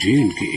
JNK।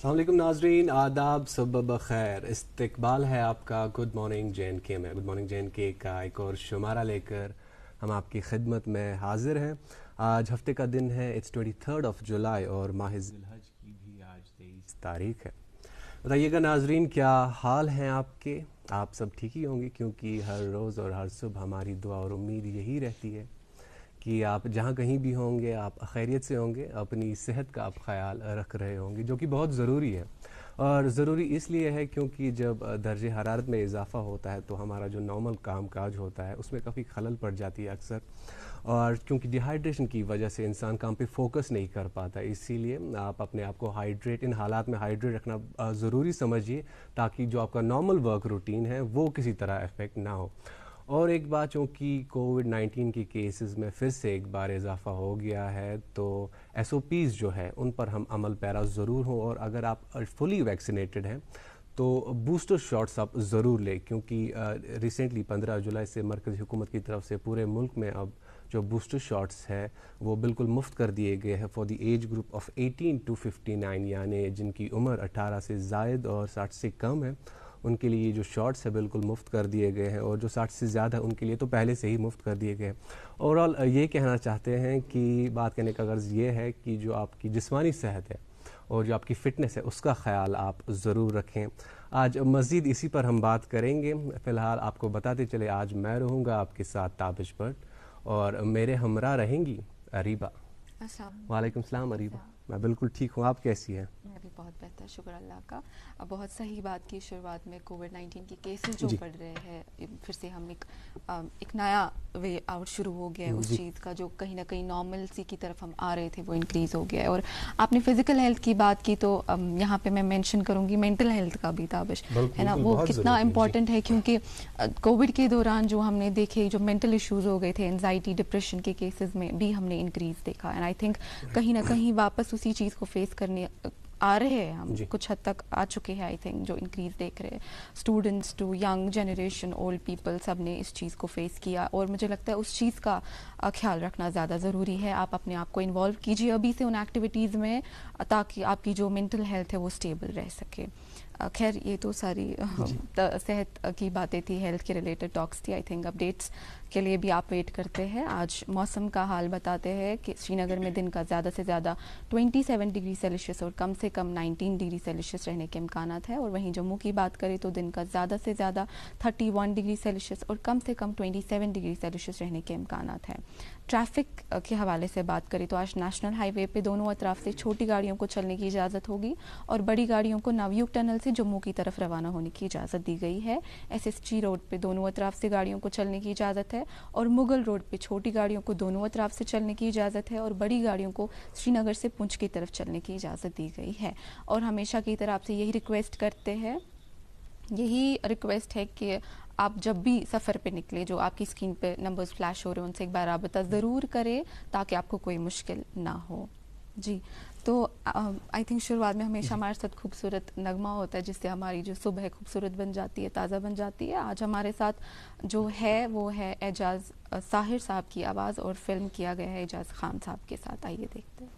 السلام علیکم ناظرین، آداب، صبح بخیر، استقبال ہے آپ کا گڈ مارننگ JNK میں۔ گڈ مارننگ JNK کا ایک اور شمارہ لے کر ہم آپ کی خدمت میں حاضر ہیں۔ آج ہفتے کا دن ہے، اٹس 23 جولائی اور ماہ ذی الحج کی بھی آج 23 تاریخ ہے۔ بتائیے گا ناظرین، کیا حال ہیں آپ کے؟ آپ سب ٹھیک ہی ہوں گے، کیونکہ ہر روز اور ہر صبح ہماری دعا اور امید یہی رہتی ہے کہ آپ جہاں کہیں بھی ہوں گے آپ خیریت سے ہوں گے، اپنی صحت کا آپ خیال رکھ رہے ہوں گے، جو کہ بہت ضروری ہے۔ اور ضروری اس لیے ہے کیونکہ جب درجہ حرارت میں اضافہ ہوتا ہے تو ہمارا جو نارمل کام کاج ہوتا ہے اس میں کافی خلل پڑ جاتی ہے اکثر، اور کیونکہ ڈی ہائیڈریشن کی وجہ سے انسان کام پہ فوکس نہیں کر پاتا، اسی لیے آپ اپنے آپ کو ہائیڈریٹ، ان حالات میں ہائیڈریٹ رکھنا ضروری سمجھیے، تاکہ جو آپ کا نارمل ورک روٹین ہے وہ کسی طرح افیکٹ نہ ہو۔ اور ایک بات، چونکہ کووڈ-19 کے کیسز میں پھر سے ایک بار اضافہ ہو گیا ہے، تو SOPs جو ہے ان پر ہم عمل پیرا ضرور ہوں، اور اگر آپ فلی ویکسینیٹڈ ہیں تو بوسٹر شاٹس آپ ضرور لیں، کیونکہ ریسنٹلی 15 جولائی سے مرکزی حکومت کی طرف سے پورے ملک میں اب جو بوسٹر شاٹس ہے وہ بالکل مفت کر دیے گئے ہیں for the age group of 18 to 59، یعنی جن کی عمر 18 سے زائد اور 60 سے کم ہے، ان کے لیے جو شارٹس ہے بالکل مفت کر دیے گئے ہیں، اور جو 60 سے زیادہ ہیں ان کے لیے تو پہلے سے ہی مفت کر دیے گئے ہیں۔ اوورآل یہ کہنا چاہتے ہیں کہ بات کرنے کا غرض یہ ہے کہ جو آپ کی جسمانی صحت ہے اور جو آپ کی فٹنس ہے اس کا خیال آپ ضرور رکھیں۔ آج مزید اسی پر ہم بات کریں گے۔ فی الحال آپ کو بتاتے چلے، آج میں رہوں گا آپ کے ساتھ تابش بٹ، اور میرے ہمراہ رہیں گی اریبہ۔ وعلیکم السلام اریبہ، میں بالکل ٹھیک ہوں، آپ کیسی ہیں؟ میں بھی بہت بہتر، شکر اللہ کا۔ بہت صحیح بات کی شروعات میں، کووڈ-19 کے کیسز جو بڑھ رہے ہیں، پھر سے ہم ایک نیا وے آؤٹ شروع ہو گیا ہے اس چیز کا، جو کہیں نہ کہیں نارمل سی کی طرف ہم آ رہے تھے وہ انکریز ہو گیا ہے۔ اور آپ نے فزیکل ہیلتھ کی بات کی تو یہاں پہ میں مینشن کروں گی مینٹل ہیلتھ کا بھی، تابش ہے نا، وہ کتنا امپورٹنٹ ہے، کیونکہ کووڈ کے دوران جو ہم نے دیکھے جو مینٹل ایشوز ہو گئے تھے، انزائٹی، ڈپریشن کے کیسز میں بھی ہم نے انکریز دیکھا، اینڈ آئی تھنک کہیں نہ کہیں واپس اسی چیز کو فیس کرنے آ رہے ہیں ہم، کچھ حد تک آ چکے ہیں آئی تھنک، جو انکریز دیکھ رہے ہیں students to young generation, old people, سب نے اس چیز کو فیس کیا، اور مجھے لگتا ہے اس چیز کا خیال رکھنا زیادہ ضروری ہے۔ آپ اپنے آپ کو انوالو کیجیے ابھی سے ان ایکٹیویٹیز میں، تاکہ آپ کی جو مینٹل ہیلتھ ہے وہ اسٹیبل رہ سکے۔ خیر یہ تو ساری صحت کی باتیں تھی، ہیلتھ کے ریلیٹڈ ٹاکس تھی، آئی تھنک اپڈیٹس کے لیے بھی آپ ویٹ کرتے ہیں۔ آج موسم کا حال بتاتے ہیں کہ سری نگر میں دن کا زیادہ سے زیادہ 27 ڈگری سیلسیس اور کم سے کم 19 ڈگری سیلسیس رہنے کے امکانات ہیں، اور وہیں جموں کی بات کریں تو دن کا زیادہ سے زیادہ 31 ڈگری سیلسیس اور کم سے کم 27 ڈگری سیلسیس رہنے کے امکانات ہیں۔ ٹریفک کے حوالے سے بات کریں تو آج نیشنل ہائی وے پہ دونوں اطراف سے چھوٹی گاڑیوں کو چلنے کی اجازت ہوگی، اور بڑی گاڑیوں کو نویوگ ٹنل سے جموں کی طرف روانہ ہونے کی اجازت دی گئی ہے۔ SSG روڈ پہ دونوں اطراف سے گاڑیوں کو چلنے کی اجازت ہے، اور مغل روڈ پہ چھوٹی گاڑیوں کو دونوں اطراف سے چلنے کی اجازت ہے، اور بڑی گاڑیوں کو سری نگر سے پونچھ کی طرف چلنے کی اجازت دی گئی ہے۔ اور ہمیشہ کی طرح آپ سے یہی ریکویسٹ کرتے ہیں، کہ آپ جب بھی سفر پہ نکلے، جو آپ کی اسکرین پہ نمبرز فلیش ہو رہے ہیں ان سے ایک بار رابطہ ضرور کریں، تاکہ آپ کو کوئی مشکل نہ ہو۔ جی تو آئی تھنک شروعات میں ہمیشہ ہمارے ساتھ خوبصورت نغمہ ہوتا ہے جس سے ہماری جو صبح ہے خوبصورت بن جاتی ہے, تازہ بن جاتی ہے. آج ہمارے ساتھ جو ہے وہ ہے اعجاز ساحر صاحب کی آواز, اور فلم کیا گیا ہے اعجاز خان صاحب کے ساتھ. آئیے دیکھتے ہیں.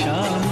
شام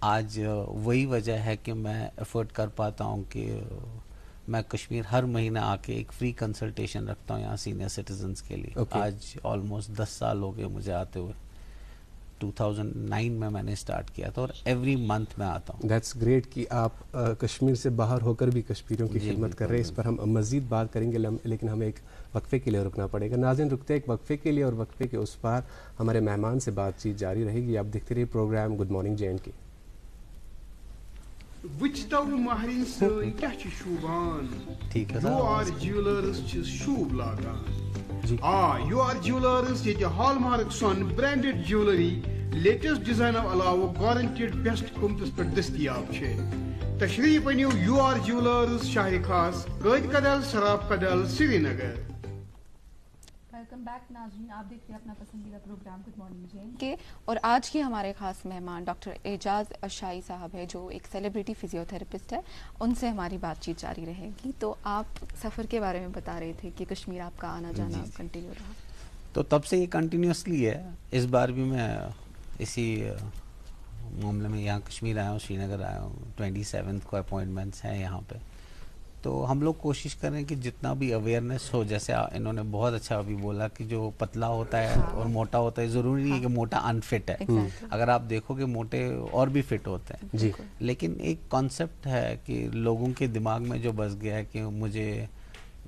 آج وہی وجہ ہے کہ میں ایفرٹ کر پاتا ہوں کہ میں کشمیر ہر مہینہ آ کے ایک فری کنسلٹیشن رکھتا ہوں یہاں سینئر سٹیزنس کے لیے. آج آلموسٹ 10 سال ہو گئے مجھے آتے ہوئے. 2009 میں نے اسٹارٹ کیا تھا اور ایوری منتھ میں آتا ہوں. دیٹس گریٹ کہ آپ کشمیر سے باہر ہو کر بھی کشمیریوں کی خدمت کر رہے ہیں. اس پر ہم مزید بات کریں گے لیکن ہمیں ایک وقفے کے لیے رکنا پڑے گا. ناظرین رکتے ہیں ایک وقفے کے لیے اور وقفے کے اس پار ہمارے مہمان سے بات چیت جاری رہے گی. آپ دیکھتے رہیے program good morning J and K. وچتو مہرین سن کیا چھ شوبان یو آر جیولرز چھ شوب لاگان یو آر جیولرز یہ ہال مارک سون برانڈڈ جیولری لیٹسٹ ڈیزائن علاوہ گارنٹیڈ بیسٹ قیمتس پہ دستیاب چھ. تشریف انیو یو آر جیولرز شاہ خاص قائد کدل سراب کدل سری نگر. ویلکم بیک ناظرین, آپ دیکھ رہے ہیں اپنا پسندیدہ program good morning J and K اور آج کے ہمارے خاص مہمان ڈاکٹر اعجاز اشائی صاحب ہے جو ایک سیلیبریٹی فزیو تھراپسٹ ہے. ان سے ہماری بات چیت جاری رہے گی. تو آپ سفر کے بارے میں بتا رہے تھے کہ کشمیر آپ کا آنا جانا کنٹینیو رہا. تو تب سے یہ کنٹینیوسلی ہے. اس بار بھی میں اسی معاملے میں یہاں کشمیر آیا ہوں, سری نگر آیا ہوں. 27 کو اپوائنٹمنٹس ہیں یہاں پہ. تو ہم لوگ کوشش کریں کہ جتنا بھی اویئرنیس ہو, جیسے انہوں نے بہت اچھا ابھی بولا کہ جو پتلا ہوتا ہے اور موٹا ہوتا ہے, ضروری نہیں ہے کہ موٹا انفٹ ہے. اگر آپ دیکھو کہ موٹے اور بھی فٹ ہوتے ہیں جی. لیکن ایک کانسیپٹ ہے کہ لوگوں کے دماغ میں جو بس گیا ہے کہ مجھے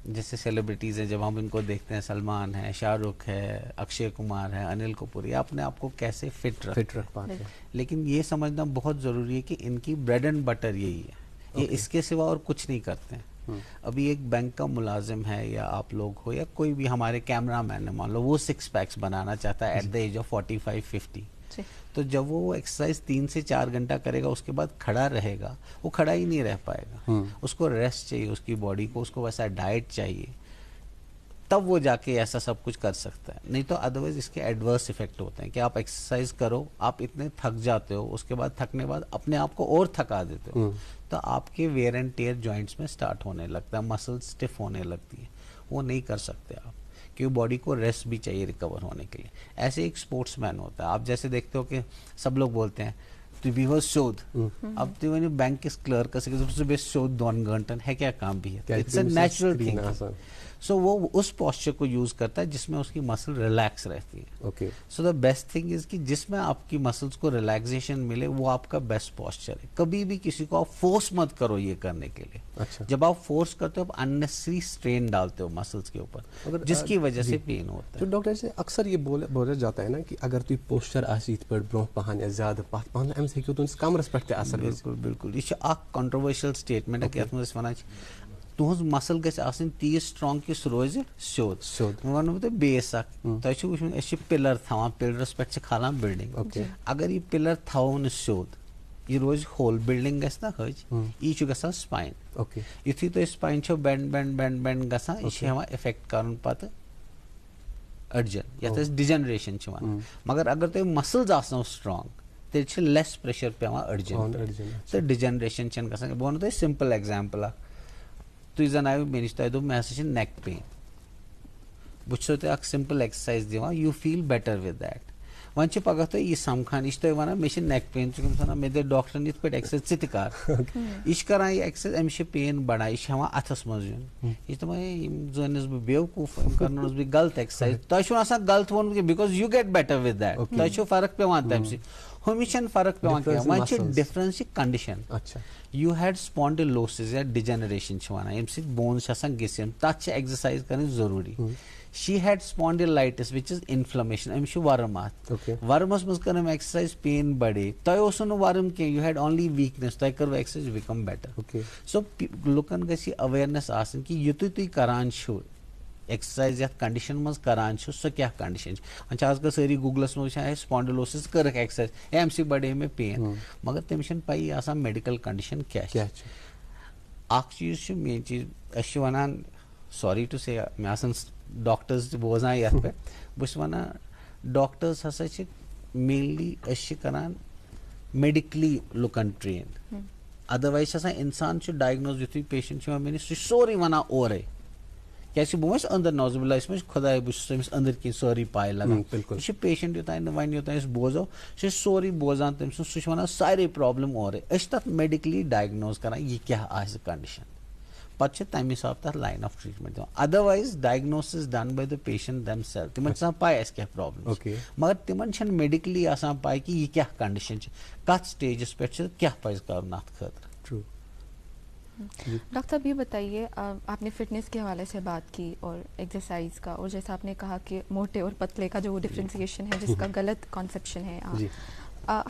جیسے سیلیبریٹیز ہیں, جب ہم ان کو دیکھتے ہیں, سلمان ہے, شاہ رخ ہے, اکشے کمار ہے, انل کپور, یہ اپنے آپ کو کیسے فٹ رکھ پاتے ہیں. لیکن یہ سمجھنا بہت ضروری ہے کہ ان کی بریڈ اینڈ بٹر یہی ہے. یہ اس کے سوا اور کچھ نہیں کرتے ہیں. ابھی ایک بینک کا ملازم ہے یا آپ لوگ ہو یا کوئی بھی ہمارے کیمرہ مین ہے مان لو, وہ 6 پیکس بنانا چاہتا ہے ایٹ دا ایج آف 45-50. تو جب وہ ایکسرسائز 3 سے 4 گھنٹہ کرے گا, اس کے بعد کھڑا رہے گا, وہ کھڑا ہی نہیں رہ پائے گا. اس کو ریسٹ چاہیے, اس کی باڈی کو, اس کو ویسا ڈائٹ چاہیے, تب وہ جا کے ایسا سب کچھ کر سکتا ہے. نہیں تو ادروائز اس کے ایڈورس افیکٹ ہوتے ہیں کہ آپ ایکسرسائز کرو, آپ اتنے تھک جاتے ہو, اس کے بعد تھکنے بعد اپنے آپ کو اور تھکا دیتے ہو, تو آپ کے ویئر اینڈ ٹیئر جوائنٹس میں سٹارٹ ہونے لگتا ہے, مسل سٹف ہونے لگتی ہے. وہ نہیں کر سکتے آپ, کیونکہ باڈی کو ریسٹ بھی چاہیے ریکور ہونے کے لیے. ایسے ایک اسپورٹس مین ہوتا ہے. آپ جیسے دیکھتے ہو کہ سب لوگ بولتے ہیں تو بھی وہ شود, اب تو بینک کے کلرک سے شود 2 گھنٹے ہے, کیا کام بھی ہے, اٹس اے نیچرل تھنگ. سو وہ اس پوسچر کو یوز کرتا ہے جس میں اس کی مسل ریلیکس رہتی ہے. سو دا بیسٹ تھنگ از کہ جس میں آپ کی مسلس کو ریلیکسیشن ملے, وہ آپ کا بیسٹ پوسچر ہے. کبھی بھی کسی کو آپ فورس مت کرو یہ کرنے کے لیے. جب آپ فورس کرتے ہو آپ اننیسری اسٹرین ڈالتے ہو مسلس کے اوپر, جس کی وجہ سے پین ہوتا ہے. تو ڈاکٹر سے اکثر یہ بولا جاتا ہے نا کہ اگر تھی پوسچر آسیت پر برو پہن یا زیادہ پتھ پہن امس ہیکو تہندس کمرس پہ اثر. بالکل بالکل, یہ اخ کنٹروورشل سٹیٹمنٹ ہے کہ اتھ مز ونان تہذ مسل گژھِ آسٕنۍ تیٖژ سٹرانگ کہ سُہ روزِ سیوٚد. وۄنۍ وَنہٕ بہٕ تۄہہِ بیس اکھ, تۄہہِ چھُو وٕچھمُت أسۍ چھِ پِلر تھاوان, پِلرس پٮ۪ٹھ چھِ کھالان بِلڈِنگ. اگر یہِ پِلر تھاوو نہٕ سیوٚد, یہِ روزِ ہول, بِلڈِنگ گژھِ نا حٔج, یہِ چھُ گژھان سپاین. یُتھُے تۄہہِ سپاین چھو بینڈ بینڈ بینڈ بینڈ گژھان, یہِ چھِ ہٮ۪وان اِفیکٹ کرُن پتہٕ أڈجن, یتھ أسۍ ڈِجنریشن چھِ وَنان. مگر اگر تۄہہِ مسلز آسنو سٹرانگ, تیٚلہِ چھِ لیس پریشر پیوان أڈجن تہٕ ڈِجنریشن چھنہٕ گژھان. بہٕ وَنو تۄہہِ سمپل ایگزامپل اکھ. تُہۍ زن آیو مےٚ نِش, تۄہہِ دوٚپ مےٚ ہسا چھِ نیک پین, بہٕ چھُسو تۄہہِ اکھ سمپل ایکسرسایز دِوان, یوٗ فیٖل بیٹر وِد دیٹ. وۄنۍ چھِ پگاہ تۄہہِ یہِ سمکھان, یہِ چھِ تۄہہِ وَنان مےٚ چھِ نیک پین, ژٕ چھُکھ أمِس وَنان مےٚ دِ ڈاکٹرن یِتھ پٲٹھۍ ایکسرسایز, ژٕ تہِ کر. یہِ چھِ کران یہِ ایکسرسایز, أمِس چھِ پین بڑان, یہِ چھِ ہٮ۪وان اَتھس منٛز یُن. یہِ چھِ دپان یِم زٲنِس بہٕ بیوقوٗف, یِم کرنٲونس بہٕ غلط ایکسرسایز. تۄہہِ چھُو آسان غلط ووٚنمُت کینٛہہ, because you get better with that. تۄہہِ چھو فرق پیوان تمہِ سۭتۍ, ہُمِس چھنہٕ فرق پیوان کینٛہہ. وۄنۍ چھِ ڈِفرنس چھِ کنڈِشن. یوٗ ہیڈ سپونڈِلوسِس یا ڈِجنریشن چھِ ونان, ییٚمہِ سۭتۍ بونز چھِ آسان گٔسِتھ, تتھ چھِ ایکزرسایز کرٕنۍ ضروٗری. She had سپونڈِلایٹس which is inflammation, أمِس چھُ ورم اتھ. ورمس منٛز کٔر أمۍ ایکسرسایز, پین بڑے. تۄہہِ اوسوٕ نہٕ ورم کینٛہہ, یوٗ ہیڈ اونلی ویٖکنیس, تۄہہِ کٔروٕ ایکسرسایز, یوٗ بیکم بیٹر. سو لُکن گژھِ یہِ اویرنیس آسٕنۍ کہ یُتُے تُہۍ کران چھِو ایکسرسایز, یتھ کنڈِشن منٛز کران چھِو, سۄ کیاہ کنڈِشن چھِ. وۄنۍ چھِ آز کل سٲری گوٗگلس منٛز وٕچھان, سپونڈِلوسِس کٔرٕکھ ایکسرسایز, امہِ سۭتۍ بڑے مےٚ پین. مگر تٔمِس چھنہٕ پیی آسان میڈِکل کنڈِشن کیاہ چھِ. اکھ چیٖز چھُ مین چیٖز, أسۍ چھِ ونان, سوری ٹو سے, مےٚ آسان ڈاکٹٲرٕز تہِ بوزان یتھ پٮ۪ٹھ, بہٕ چھُس ونان ڈاکٹٲرٕز ہسا چھِ مینلی, أسۍ چھِ کران میڈِکلی لُکن ٹرین. ادروایز چھِ آسان انسان چھُ ڈایگنوز, یُتھُے پیشنٹ چھُ یِوان مےٚ نِش, سُہ چھُ سورُے ونان اورے. کیازِ بہٕ وَنہٕ اندر نوز باللہ اس منٛز خۄداے بہٕ چھُس تٔمِس أنٛدٕرۍ کِنۍ سٲرٕے پاے لگان یہِ چھُ پیشنٹ یوٚتانۍ نہٕ وۄنۍ یوٚتانۍ أسۍ بوزو سُہ چھُ سورُے بوزان تٔمۍ سُنٛد سُہ چھُ وَنان سارے پرابلم اورَے أسۍ چھِ تَتھ میڈِکلی ڈایگنوز کران یہِ کیاہ آسہِ کنڈِشن پتہٕ چھِ تَمہِ حساب تَتھ لایِن آف ٹریٖٹمنٹ دِوان ادروایز ڈایگنوسِس ڈن باے د پیشنٹ دیم سیلف تِمن چھِ آسان پاے اَسہِ کیاہ پرابلم مگر تِمن چھنہٕ میڈِکلی آسان پاے کہِ یہِ کیاہ کنڈِشن چھِ کتھ سٹیجس پٮ۪ٹھ چھِ کیاہ پزِ کرُن اتھ خٲطرٕ. ڈاکٹر صاحب یہ بتائیے آپ نے فٹنس کے حوالے سے بات کی اور ایکسرسائز کا اور جیسا آپ نے کہا کہ موٹے اور پتلے کا جو وہ ڈفرینسیشن ہے جس کا غلط کانسیپشن ہے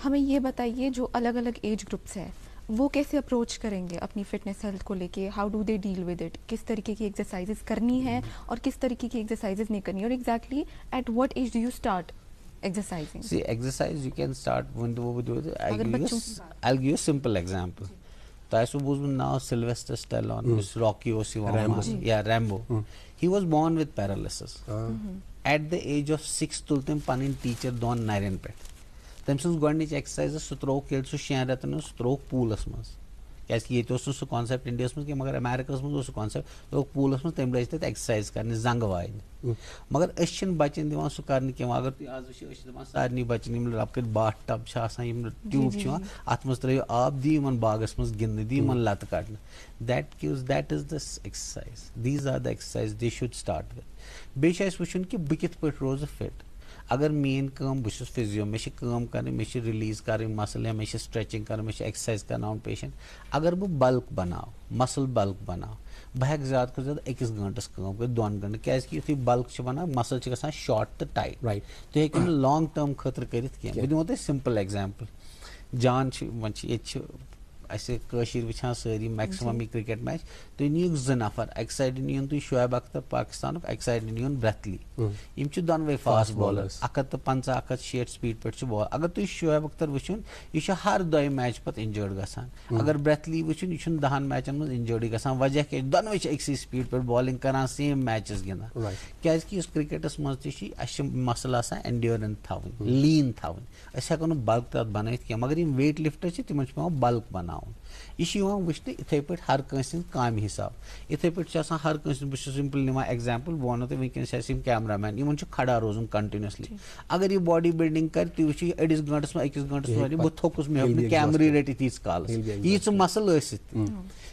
ہمیں یہ بتائیے جو الگ الگ ایج گروپس ہیں وہ کیسے اپروچ کریں گے اپنی فٹنس ہیلتھ کو لے کے, how do they deal with it, کس طریقے کی ایکسرسائزز کرنی ہے اور کس طریقے کی ایکسرسائزز نہیں کرنی, اور exactly at what age do you start exercising? See, exercise you can start when I'll give you a simple example. تۄہہِ آسوٕ بوٗزمُت ناو سِلویسٹر سٹیلون یُس راکی اوس یِوان یا Rambo. He was born with paralysis. At the age of 6 تُل تٔمۍ پنٕنۍ ٹیٖچر دۄن نرٮ۪ن پٮ۪ٹھ. تٔمۍ سٕنٛز گۄڈنِچ ایکسرسایز ٲس سُہ ترٛووُکھ ییٚلہِ سُہ 6 رٮ۪تن اوس سُہ ترٛووُکھ پوٗلس منٛز, کیازکہِ ییٚتہِ اوس نہٕ سُہ کانسیپٹ انڈیاہس منٛز کینٛہہ مگر امیرکاہس منٛز اوس سُہ کانسیپٹ ترٛووُکھ پوٗلس منٛز تٔمۍ لٲج تتہِ ایکسرسایز کرنہِ زنٛگہٕ واینہِ. مگر أسۍ چھِنہٕ بچن دِوان سُہ کرنہٕ کینٛہہ. اگر تُہۍ آز وٕچھِو أسۍ چھِ دپان سارنٕے بچن یِم لۄکٕٹۍ باتھ ٹب چھِ آسان یِم ٹیوٗب چھِ یِوان اتھ منٛز ترٲیِو آب دِیِو یِمن باغس منٛز گِنٛدنہٕ دِیِو یِمن لتہٕ کڑنہٕ. That is the exercise, these are the exercise they should start with. بیٚیہِ چھُ اَسہِ وٕچھُن کہِ بہٕ کِتھ پٲٹھۍ روزٕ فِٹ. اگر میٲنۍ کٲم بہٕ چھُس فِزیو مےٚ چھِ کٲم کرٕنۍ مےٚ چھِ رِلیٖز کرٕنۍ مسل یا مےٚ چھِ سٹرچِنگ کرٕنۍ مےٚ چھِ ایکسرسایز کرناوُن پیشنٹ. اگر بہٕ بلک بناو مسل بلک بناو بہٕ ہٮ۪کہٕ زیادٕ کھۄتہٕ زیادٕ 1 گٲنٛٹس کٲم کٔرِتھ 2 گٲنٛٹن کیازکہِ یُتھُے بلک چھِ بنان مسل چھِ گژھان شاٹ تہٕ ٹایٹ. تُہۍ ہیٚکِو نہٕ لانگ ٹٔرم خٲطرٕ کٔرِتھ کینٛہہ. بہٕ دِمو تۄہہِ سمپل ایگزامپل. جان چھِ وۄنۍ چھِ ییٚتہِ چھِ اَسہِ کٲشِر وٕچھان سٲری میکسِمم یہِ کرکٹ میچ. تُہۍ نِیِو 2 نفر, اکہِ سایڈٕ نِیُن تُہۍ شعیب اختر پاکستانُک, اکہِ سایڈٕ نِیُن برٛتھلی. یِم چھِ دۄنوے فاسٹ بالر 150 160 سپیٖڈ پٮ۪ٹھ چھِ بال. اگر تُہۍ شعیب اختر وٕچھُن یہِ چھُ ہر 2 میچ پتہٕ اِنجٲرڈ گژھان. اگر برٛتھلی وٕچھُن یہِ چھُنہٕ 10 میچن منٛز اِنجٲرڈٕے گژھان. وجہ کیٛاہ دۄنوے چھِ أکسٕے سپیٖڈ پٮ۪ٹھ بالِنگ کران سیم میچز گِنٛدان. کیازکہِ یُس کرکٹس منٛز تہِ چھِ اَسہِ چھِ مسل آسان اینڈیورنس تھاوٕنۍ لیٖن تھاوٕنۍ. أسۍ ہٮ۪کو نہٕ بلک تتھ بنٲیِتھ کینٛہہ مگر یِم ویٹ لفٹر چھِ تِمن چھُ پیٚوان بلک بناوُن. یہِ چھُ یِوان وٕچھنہٕ یِتھٕے پٲٹھۍ ہر کٲنٛسہِ ہٕنٛز کامہِ حِساب. یِتھٕے پٲٹھۍ چھُ آسان ہر کٲنٛسہِ بہٕ چھُس سمپل نِوان ایگزامپل. بہٕ وَنو تۄہہِ وٕنکیٚنس چھِ اَسہِ یِم کیمرا مین یِمن چھُ کھڑا روزُن کنٹِنیوسلی. اگر یہِ باڈی بِلڈِنگ کرِ تُہۍ وٕچھِو یہِ 2 گٲنٛٹس منٛز 1 گٲنٛٹس منٛز بہٕ تھوٚکُس مےٚ ہیوٚک نہٕ کیمرٕے رٔٹِتھ ییٖتِس کالس ییٖژ مسل ٲسِتھ تہِ.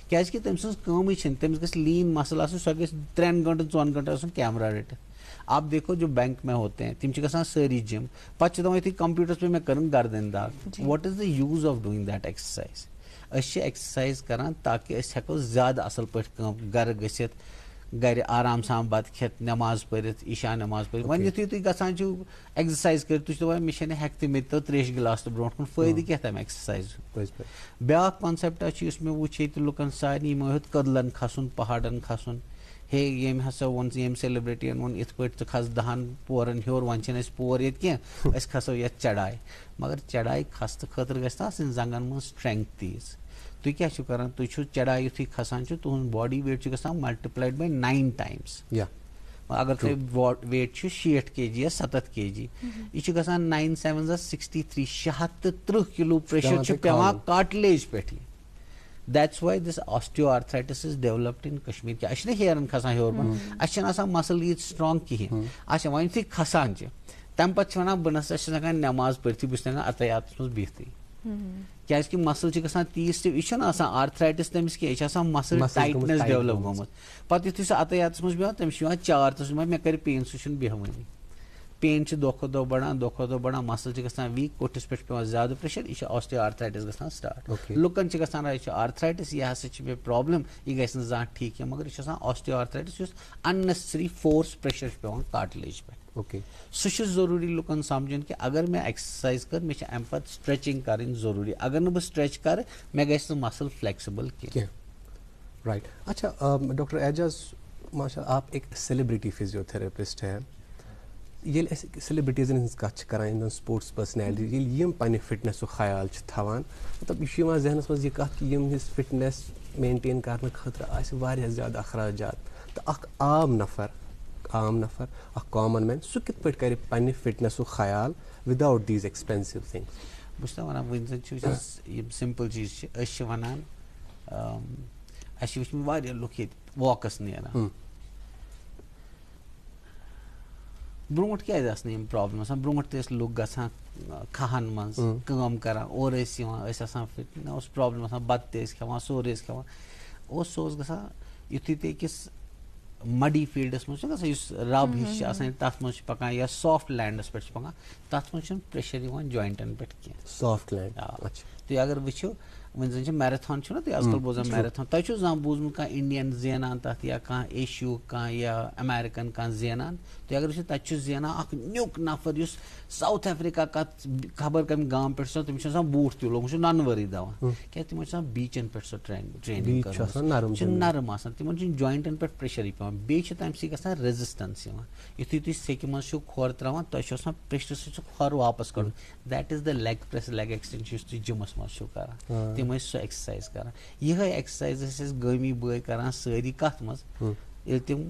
کیازکہِ تٔمۍ سٕنٛز کٲمٕے چھنہٕ. تٔمِس گژھِ لیٖن مسل آسٕنۍ سۄ گژھِ 3 گٲنٛٹن 4 گٲنٛٹن آسُن کیمرا رٔٹِتھ. آپ دیکھو جو بینک میں ہوتے ہیں تِم چھِ گژھان سٲری جم پتہٕ چھِ دپان یِتھُے کمپیوٗٹرس پٮ۪ٹھ مےٚ کٔرٕن گردن داغ. What is the use of doing that exercise. أسۍ چھِ ایکسرسایز کران تاکہِ أسۍ ہٮ۪کو زیادٕ اصل پٲٹھۍ کٲم گرٕ گٔژھِتھ گرِ آرام سان بتہٕ کھٮ۪تھ نٮ۪ماز پٔرِتھ عشا نٮ۪ماز پٔرِتھ. وۄنۍ یُتھُے تُہۍ گژھان چھِو ایکسرسایز کٔرِتھ تُہۍ چھِو دپان مےٚ چھنہٕ ہٮ۪کتھٕے مےٚ دِتو 3 گِلاس تہٕ برونٛٹھ کُن فٲیدٕ کیٛاہ تمہِ ایکسرسایز. بیٛاکھ کانسیپٹا چھُ یُس مےٚ وٕچھ ییٚتہِ لُکن سارنٕے یِمو ہیوٚت کٔدلن کھسُن پہاڑن کھسُن. ہے ییٚمۍ ہسا ووٚن ییٚمۍ سیلبرٹین ووٚن یِتھ پٲٹھۍ ژٕ کھس 10 پورن ہیوٚر وۄنۍ چھِنہٕ اَسہِ پور ییٚتہِ کینٛہہ أسۍ کھسو یتھ چڑاے. مگر چڑاے کھسنہٕ خٲطرٕ گژھِ نہ آسٕنۍ زنٛگن منٛز سٹرینٛگتھ تیٖژ. تُہۍ کیٛاہ چھِو کران تُہۍ چھِو چڑاے یُتھُے کھسان چھِو تُہنٛد باڈی ویٹ چھُ گژھان ملٹِپلایڈ باے 9 ٹایمٕز. اگر تۄہہِ ویٹ چھُ 60 kg یا 70 kg یہِ چھُ گژھان 9 7 63 630 کِلوٗ پریشر چھُ پیٚوان کاٹلیج پٮ۪ٹھٕے. دیٹس واے دِس آسٹیوآرتھرایٹس از ڈیولپڈ ان کشمیٖر. کیٛاہ اَسہِ چھِنہ ہیرن کھسان ہیوٚر بۄن اَسہِ چھنہٕ آسان مسل ییٖژ سٹرانگ کِہینۍ. اچھا وۄنۍ یُتھُے کھسان چھِ تمہِ پتہٕ چھِ ونان بہٕ نسا چھُس ہٮ۪کان نٮ۪ماز پٔرتھٕے بہٕ چھُس ہٮ۪کان عطیاتس منٛز بِہتھٕے. کیازکہِ مسل چھِ گژھان تیٖژ تہِ یہِ چھُنہٕ آسان آرتھرایٹس تٔمِس کینٛہہ یہِ چھِ آسان مسل ٹایٹنس ڈیولپ گوٚمُت. پتہٕ یُتھُے سُہ عطیاتس منٛز بیٚہوان تٔمِس چھُ یِوان چار تہٕ سُہ چھُ دپان مےٚ کَرِ پین. سُہ چھُنہٕ بیٚہوٲنی. پین چھِ دۄہ کھۄتہٕ دۄہ بڑان دۄہ کھۄتہٕ دۄہ بڑان مسل چھِ گژھان ویٖک کوٹھِس پٮ۪ٹھ چھُ پیٚوان زیادٕ پریشر. یہِ چھُ آسٹیوآرتھرایٹس گژھان سٹارٹ. لُکن چھِ گژھان یہِ چھُ آرتھرایٹس یہِ ہسا چھِ مےٚ پرابلم یہِ گژھِ نہٕ زانٛہہ ٹھیٖک کینٛہہ. مگر یہِ چھُ آسان آسٹیوآرتھرایٹس یُس اننیسسری فورس پریشر چھُ پیٚوان کاٹلیج پٮ۪ٹھ. سُہ چھُ ضروٗری لُکن سمجھُن کہِ اگر مےٚ ایکسرسایز کٔر مےٚ چھِ امہِ پتہٕ سٹرچِنگ کرٕنۍ ضروٗری. اگر نہٕ بہٕ سٹرچ کرٕ مےٚ گژھِ نہٕ مسل فلیکسِبل کینٛہہ. رائٹ. اچھا ڈاکٹر اعجاز ماشاء اللہ آپ ایک سیلبریٹی فزیوتھراپسٹ ہیں. ییٚلہِ أسۍ سیلبریٹیٖزن ہٕنٛز کتھ چھِ کران یِم زن سپورٹس پٔرسنیلٹی ییٚلہِ یِم پننہِ فٹنسُک خیال چھِ تھاوان مطلب یہِ چھُ یِوان ذہنس منٛز یہِ کتھ کہِ یِم ہِنٛز فٹنس مینٹین کرنہٕ خٲطرٕ آسہِ واریاہ زیادٕ اخراجات. تہٕ اکھ عام نفر اکھ کامن مین سُہ کِتھ پٲٹھۍ کرِ پننہِ فٹنسُک خیال وداوُٹ دیٖز ایکسپینسِو تھنگس. بہٕ چھُس نہ ونان وۄنۍ زن چھِ یِم سمپل چیٖز چھِ أسۍ چھِ ونان اَسہِ چھِ وٕچھمٕتۍ واریاہ لُکھ ییٚتہِ واکس نیران برونٛٹھ کیٛازِ ٲس نہٕ یِم پرٛابلِم آسان برونٛٹھ تہِ ٲسۍ لُکھ گژھان کھَہَن منٛز کٲم کَران اورٕ ٲسۍ یِوان ٲسۍ آسان فِٹ نہ اوس پرٛابلِم آسان بَتہٕ تہِ ٲسۍ کھٮ۪وان سورُے ٲسۍ کھٮ۪وان سُہ اوس گژھان یُتھُے تُہۍ أکِس مڈی فیٖلڈَس منٛز چھُ گژھان یُس رَب ہِش چھِ آسان تَتھ منٛز چھِ پَکان یا سافٹ لینڈَس پٮ۪ٹھ چھِ پَکان تَتھ منٛز چھُنہٕ پرٛیشَر یِوان جویِنٹَن پٮ۪ٹھ کینٛہہ سافٹ لینڈ تُہۍ اگر وٕچھِو وۄنۍ زَن چھِ میراتھان چھُو نا تُہۍ آز کل بوزان میراتھان تۄہہِ چھُو زانٛہہ بوٗزمُت کانٛہہ اِنڈیَن زینان تَتھ یا کانٛہہ ایشیُک کانٛہہ یا امیرِکَن کانٛہہ زینان تُہۍ اگر وٕچھِو تَتہِ چھُ زینان اَکھ نیُک نفر یُس ساوُتھ اَفریٖکہ کَتھ خبر کَمہِ گامہٕ پٮ۪ٹھ چھُ آسان تٔمِس چھُ آسان بوٗٹھ تہِ لوگمُت سُہ چھُ نَنہٕ ؤری دَوا کیٛازِ تِمن چھُ آسان بیٖچَن پٮ۪ٹھ سۄ ٹرٛینِنٛگ کٔرمٕژ چھُ نرم آسان تِمن چھُنہٕ جویِنٹَن پٮ۪ٹھ پرٛیشرٕے پٮ۪وان بیٚیہِ چھِ تَمہِ سۭتۍ گژھان ریزِسٹَنس یِوان یُتھُے تُہۍ سیٚکہِ منٛز چھُو کھۄر ترٛاوان تۄہہِ چھُ آسان پرٛیشرٕ سۭتۍ سُہ کھۄر واپَس کَڑُن that is the leg press leg extension یُس تُہۍ جِمَس منٛز چھُو کَران تِم ٲسۍ سۄ ایکسرسایز کَران یِہے ایکسرسایز ٲسۍ أسۍ گٲمی بٲے کَران سٲری کَتھ منٛز ییٚلہِ تِم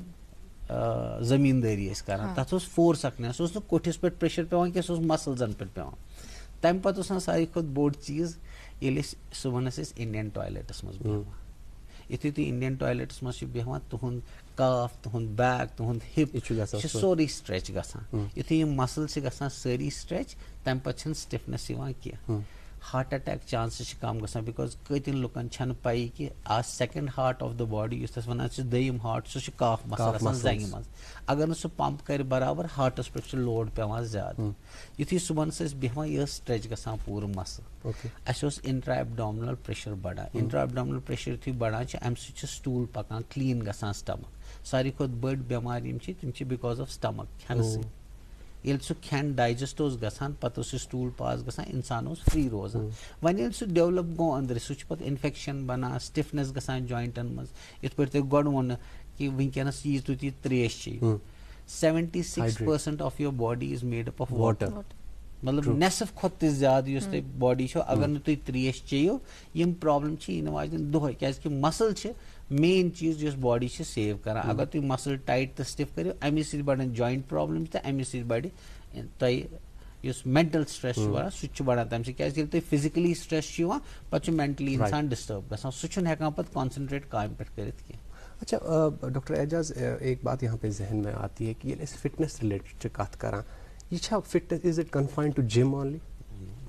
زٔمیٖندٲری ٲسۍ کَران تَتھ اوس فورس اَکھ سُہ اوس نہٕ کوٹھِس پٮ۪ٹھ پرٛیشَر پٮ۪وان کینٛہہ سُہ اوس مَسٕلزَن پٮ۪ٹھ پٮ۪وان تَمہِ پَتہٕ اوس آسان ساروی کھۄتہٕ بوٚڑ چیٖز ییٚلہِ أسۍ صُبحن ٲسۍ اِنڈین ٹویلیٹَس منٛز بیٚہوان یُتھُے تُہۍ اِنڈین ٹویلیٹَس منٛز چھِو بیٚہوان تُہُنٛد کاف تُہُنٛد بیک تُہُنٛد ہِپ چھِ سورُے سٹرٛیچ گژھان یُتھُے یِم مَسٕل چھِ گژھان سٲری سٹرٛیچ تَمہِ پَتہٕ چھِنہٕ سٹِفنٮ۪س یِوان کینٛہہ ہارٹ اَٹیک چانسٕز چھِ کَم گژھان بِکاز کۭتٮ۪ن لُکَن چھَنہٕ پَیی کہِ آز second heart of the body یُس أسۍ وَنان چھِ دوٚیِم ہارٹ سُہ چھُ کاف مَسٕل آسان زنٛگہِ منٛز اگر نہٕ سُہ پَمپ کَرِ برابر ہارٹَس پٮ۪ٹھ چھُ لوڈ پٮ۪وان زیادٕ یُتھُے صُبحَس ٲسۍ بیٚہوان یہِ ٲس سٹرٛیچ گژھان پوٗرٕ مَسٕل اَسہِ اوس اِنٹرا ایبڈامنل پرٛیشَر بَڑان اِنٹرا ایبڈامنل پرٛیشَر یُتھُے بَڑان چھِ اَمہِ سۭتۍ چھُ سٹوٗل پَکان کٕلیٖن گژھان سٹمک ساروی کھۄتہٕ بٔڑ بٮ۪مارِ یِم چھِ تِم چھِ بِکاز آف سٹمک کھٮ۪نہٕ سۭتۍ ییٚلہِ سُہ کھٮ۪ن ڈایجسٹ اوس گژھان پَتہٕ اوس سُہ سٹوٗل پاس گژھان اِنسان اوس فرٛی روزان وۄنۍ ییٚلہِ سُہ ڈیولَپ گوٚو أنٛدرٕ سُہ چھُ پَتہٕ اِنفیکشَن بَنان سٹِفنٮ۪س گژھان جویِنٹَن منٛز یِتھ پٲٹھۍ تۄہہِ گۄڈٕ ووٚنہٕ کہِ وٕنکٮ۪نَس ییٖژ تُہۍ ترٛیش چیٚیِو 76% of your body is made up of water مطلب نٮ۪صف کھۄتہٕ تہِ زیادٕ یُس تۄہہِ باڈی چھو اگر نہٕ تُہۍ ترٛیش چیٚیِو یِم پرٛابلِم چھِ یِنہٕ واجٮ۪ن دۄہَے کیٛازِکہِ مَسٕل چھِ مین چیٖز یُس باڈی چھِ سیو کَران اگر تُہۍ مَسٕل ٹایٹ تہٕ سٹِف کٔرِو اَمے سۭتۍ بَڑن جویِنٹ پرٛابلِم تہٕ اَمے سۭتۍ بَڑِ تۄہہِ یُس مینٹل سٹرٛیس چھُ بَڑان سُہ تہِ چھُ بَڑان تَمہِ سۭتۍ کیٛازِکہِ ییٚلہِ تۄہہِ فِزِکٔلی سٹرٛیس چھُ یِوان پَتہٕ چھُ مینٹلی اِنسان ڈِسٹٲرب گژھان سُہ چھُنہٕ ہٮ۪کان پَتہٕ کانسنٹریٹ کامہِ پٮ۪ٹھ کٔرِتھ کینٛہہ اچھا ڈاکٹر اعجاز ایک بات یہاں پہ ذہن میں آتی ہے کہ ییٚلہِ أسۍ فِٹنس رِلیٹڈ چھِ کَتھ کران یہِ چھا fitness is it confined to gym only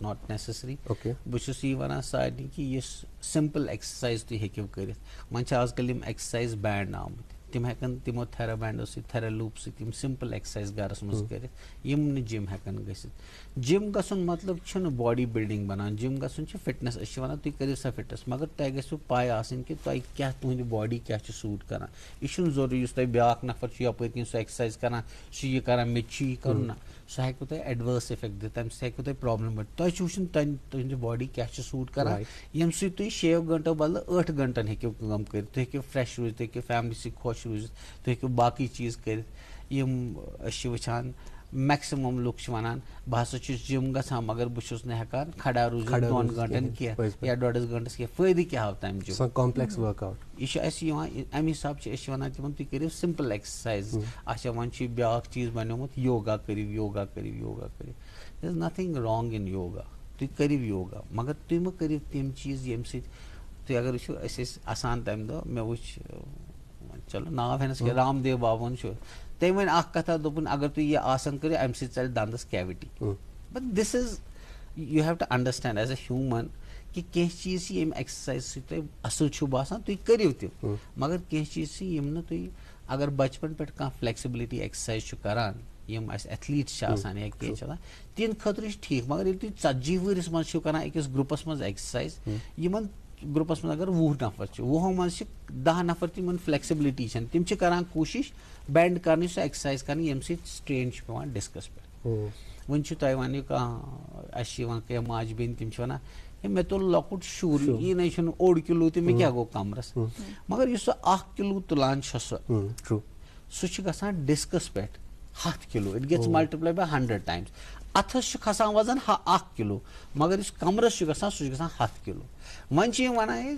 not necessary بہٕ چھُس یی وَنان سارنٕے کہِ یُس سِمپٕل ایکسرسایز تُہۍ ہیٚکِو کٔرِتھ وۄنۍ چھِ آز کل یِم ایکسرسایز بینڈ آمٕتۍ تِم ہٮ۪کن تِمو تھیرا بینڈو سۭتۍ تھیرا لوٗپ سۭتۍ یِم سِمپٕل ایکسرسایز گرس منٛز کٔرِتھ یِم نہٕ جِم ہٮ۪کن گٔژھِتھ جِم گژھُن مطلب چھُنہٕ باڈی بِلڈِنٛگ بنان جِم گژھُن چھُ فِٹنس أسۍ چھِ وَنان تُہۍ کٔرِو سا فِٹنس مگر تۄہہِ گژھِوٕ پاے آسٕنۍ کہِ تۄہہِ کیاہ تُہنٛدِ باڈی کیاہ چھِ سوٗٹ کران یہِ چھُنہٕ ضروٗری یُس تۄہہِ بیاکھ نفر چھُ یپٲرۍ کِنۍ سُہ ایکسرسایز کران سُہ چھُ یہِ کران مےٚ تہِ چھُ یہِ کرُن نہ سُہ ہٮ۪کوٕ تۄہہِ ایڈوٲرس اِفیکٹ دِتھ تَمہِ سۭتۍ ہٮ۪کوٕ تۄہہِ پرابلم بٔڑِتھ تۄہہِ چھُ وٕچھُن تُہنٛدِ باڈی کیاہ چھِ سوٗٹ کران ییٚمہِ سۭتۍ تُہۍ 6 گٲنٛٹو بدلہٕ 8 گٲنٛٹن ہیٚکِو کٲم کٔرِتھ تُہۍ ہیٚکِو فرٛیش روٗزِتھ تُہۍ ہیٚکِو فیملی سۭتۍ خۄش روٗزِتھ تُہۍ ہیٚکِو باقٕے چیٖز کٔرِتھ یِم أسۍ چھِ وٕچھان میکسِمم لُکھ چھِ وَنان بہٕ ہسا چھُس جِم گژھان مگر بہٕ چھُس نہٕ ہٮ۪کان کھڑا روٗزِتھ 2 گٲنٛٹن کینٛہہ یا 1.5 گٲنٛٹس کینٛہہ فٲیدٕ کیاہ آو تَمہِ جِم کمپلیکس ؤرٕک آوُٹ یہِ چھُ اَسہِ یِوان اَمہِ حِسابہٕ چھِ أسۍ وَنان تِمن تُہۍ کٔرِو سِمپٕل ایکسرسایز اچھا وۄنۍ چھُ بیاکھ چیٖز بَنیومُت یوگا کٔرِو یوگا کٔرِو یوگا کٔرِو دیر از نتھِنٛگ رانٛگ اِن یوگا تُہۍ کٔرِو یوگا مگر تُہۍ مہٕ کٔرِو تِم چیٖز ییٚمہِ سۭتۍ تُہۍ اگر وٕچھِو أسۍ ٲسۍ اَسان تَمہِ دۄہ مےٚ وٕچھ چلو ناو ہٮ۪نس کینٛہہ رام دیو باباہُن چھُ تٔمۍ وۄنۍ اکھ کَتھا دوٚپُن اگر تُہۍ یہِ آسان کٔرِو اَمہِ سۭتۍ ژَلہِ دَنٛدَس cavity but this is you have to understand as a human کہِ کینٛہہ چیٖز چھِ ییٚمہِ ایکسرسایز سۭتۍ تۄہہِ اَصٕل چھُو باسان تُہۍ کٔرِو تِم مگر کینٛہہ چیٖز چھِ یِم نہٕ تُہۍ اگر بَچپَن پٮ۪ٹھ کانٛہہ فلیکسِبلٹی ایکسرسایز چھُ کران یِم اَسہِ ایتھلیٖٹٕس چھِ آسان یا کینٛہہ چھِ آسان تِہنٛدِ خٲطرٕ چھُ ٹھیٖک مگر ییٚلہِ تُہۍ 40 وٕہرِس منٛز چھِو کران أکِس گرُپَس منٛز ایکسرسایز یِمن گرُپَس منٛز اگر 20 نفر چھِ 20 منٛز چھِ 10 نفر تِمن فلیکسِبلٹی چھنہٕ تِم چھِ کران کوٗشِش بینڈ کرنٕچ سۄ ایکسرسایز کرنہٕ ییٚمہِ سۭتۍ سٹرین چھُ پیوان ڈِسکس پٮ۪ٹھ وۄنۍ چھُ تۄہہِ وَنِو کانٛہہ اَسہِ چھِ یِوان کینٛہہ ماجہِ بیٚنہِ تِم چھِ وَنان ہے مےٚ تُل لۄکُٹ شُر یہِ نَے چھُنہٕ 1 کِلوٗ تہِ مےٚ کیاہ گوٚو کمرس مگر یُس سُہ 1 کِلوٗ تُلان چھِ سُہ چھُ گژھان ڈِسکس پٮ۪ٹھ 100 kilo it gets multiply by 100 times اَتھس چھُ کھسان وزن 1 کِلوٗ مگر یُس کمرس چھُ گژھان سُہ چھُ گژھان 100 کِلوٗ وۄنۍ چھِ یِم وَنان ہے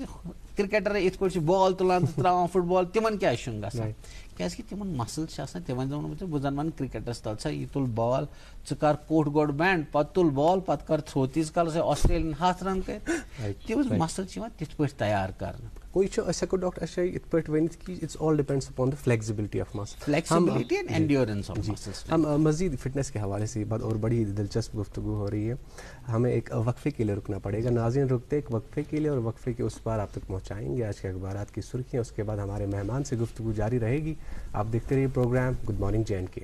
کرکٹر یِتھ پٲٹھۍ چھِ بال تُلان تہٕ تراوان فُٹ بال تِمن کیازِ چھُنہٕ گژھان کیازِ کہِ تِمن مسل چھِ آسان تِمن وَنہٕ بہٕ بہٕ زن وَنہٕ کرکٹرس تل سا یہِ تُل بال ژٕ کر کوٹھ گۄڈٕ بینڈ پتہٕ تُل بال پتہٕ کر تھرو تیٖتِس کالس آسٹریلین 100 رن کٔرۍ تِم مسل چھِ یِوان تِتھ پٲٹھۍ تیار کرنہٕ أسۍ ہٮ۪کو ڈاکٹر اشائی یِتھ پٲٹھۍ ؤنِتھ کہ it's all depends upon the flexibility of muscle. Flexibility and endurance of the muscles. ہم مزید فٹنس کے حوالے سے بات اور بڑی دلچسپ گفتگو ہو رہی ہے. ہمیں ایک وقفے کے لیے رکنا پڑے گا. ناظرین رکتے ایک وقفے کے لیے اور وقفے کے اس پار آپ تک پہنچائیں گے آج کے اخبارات کی سرخیاں. اس کے بعد ہمارے مہمان سے گفتگو جاری رہے گی. آپ دیکھتے رہیے program good morning JNK.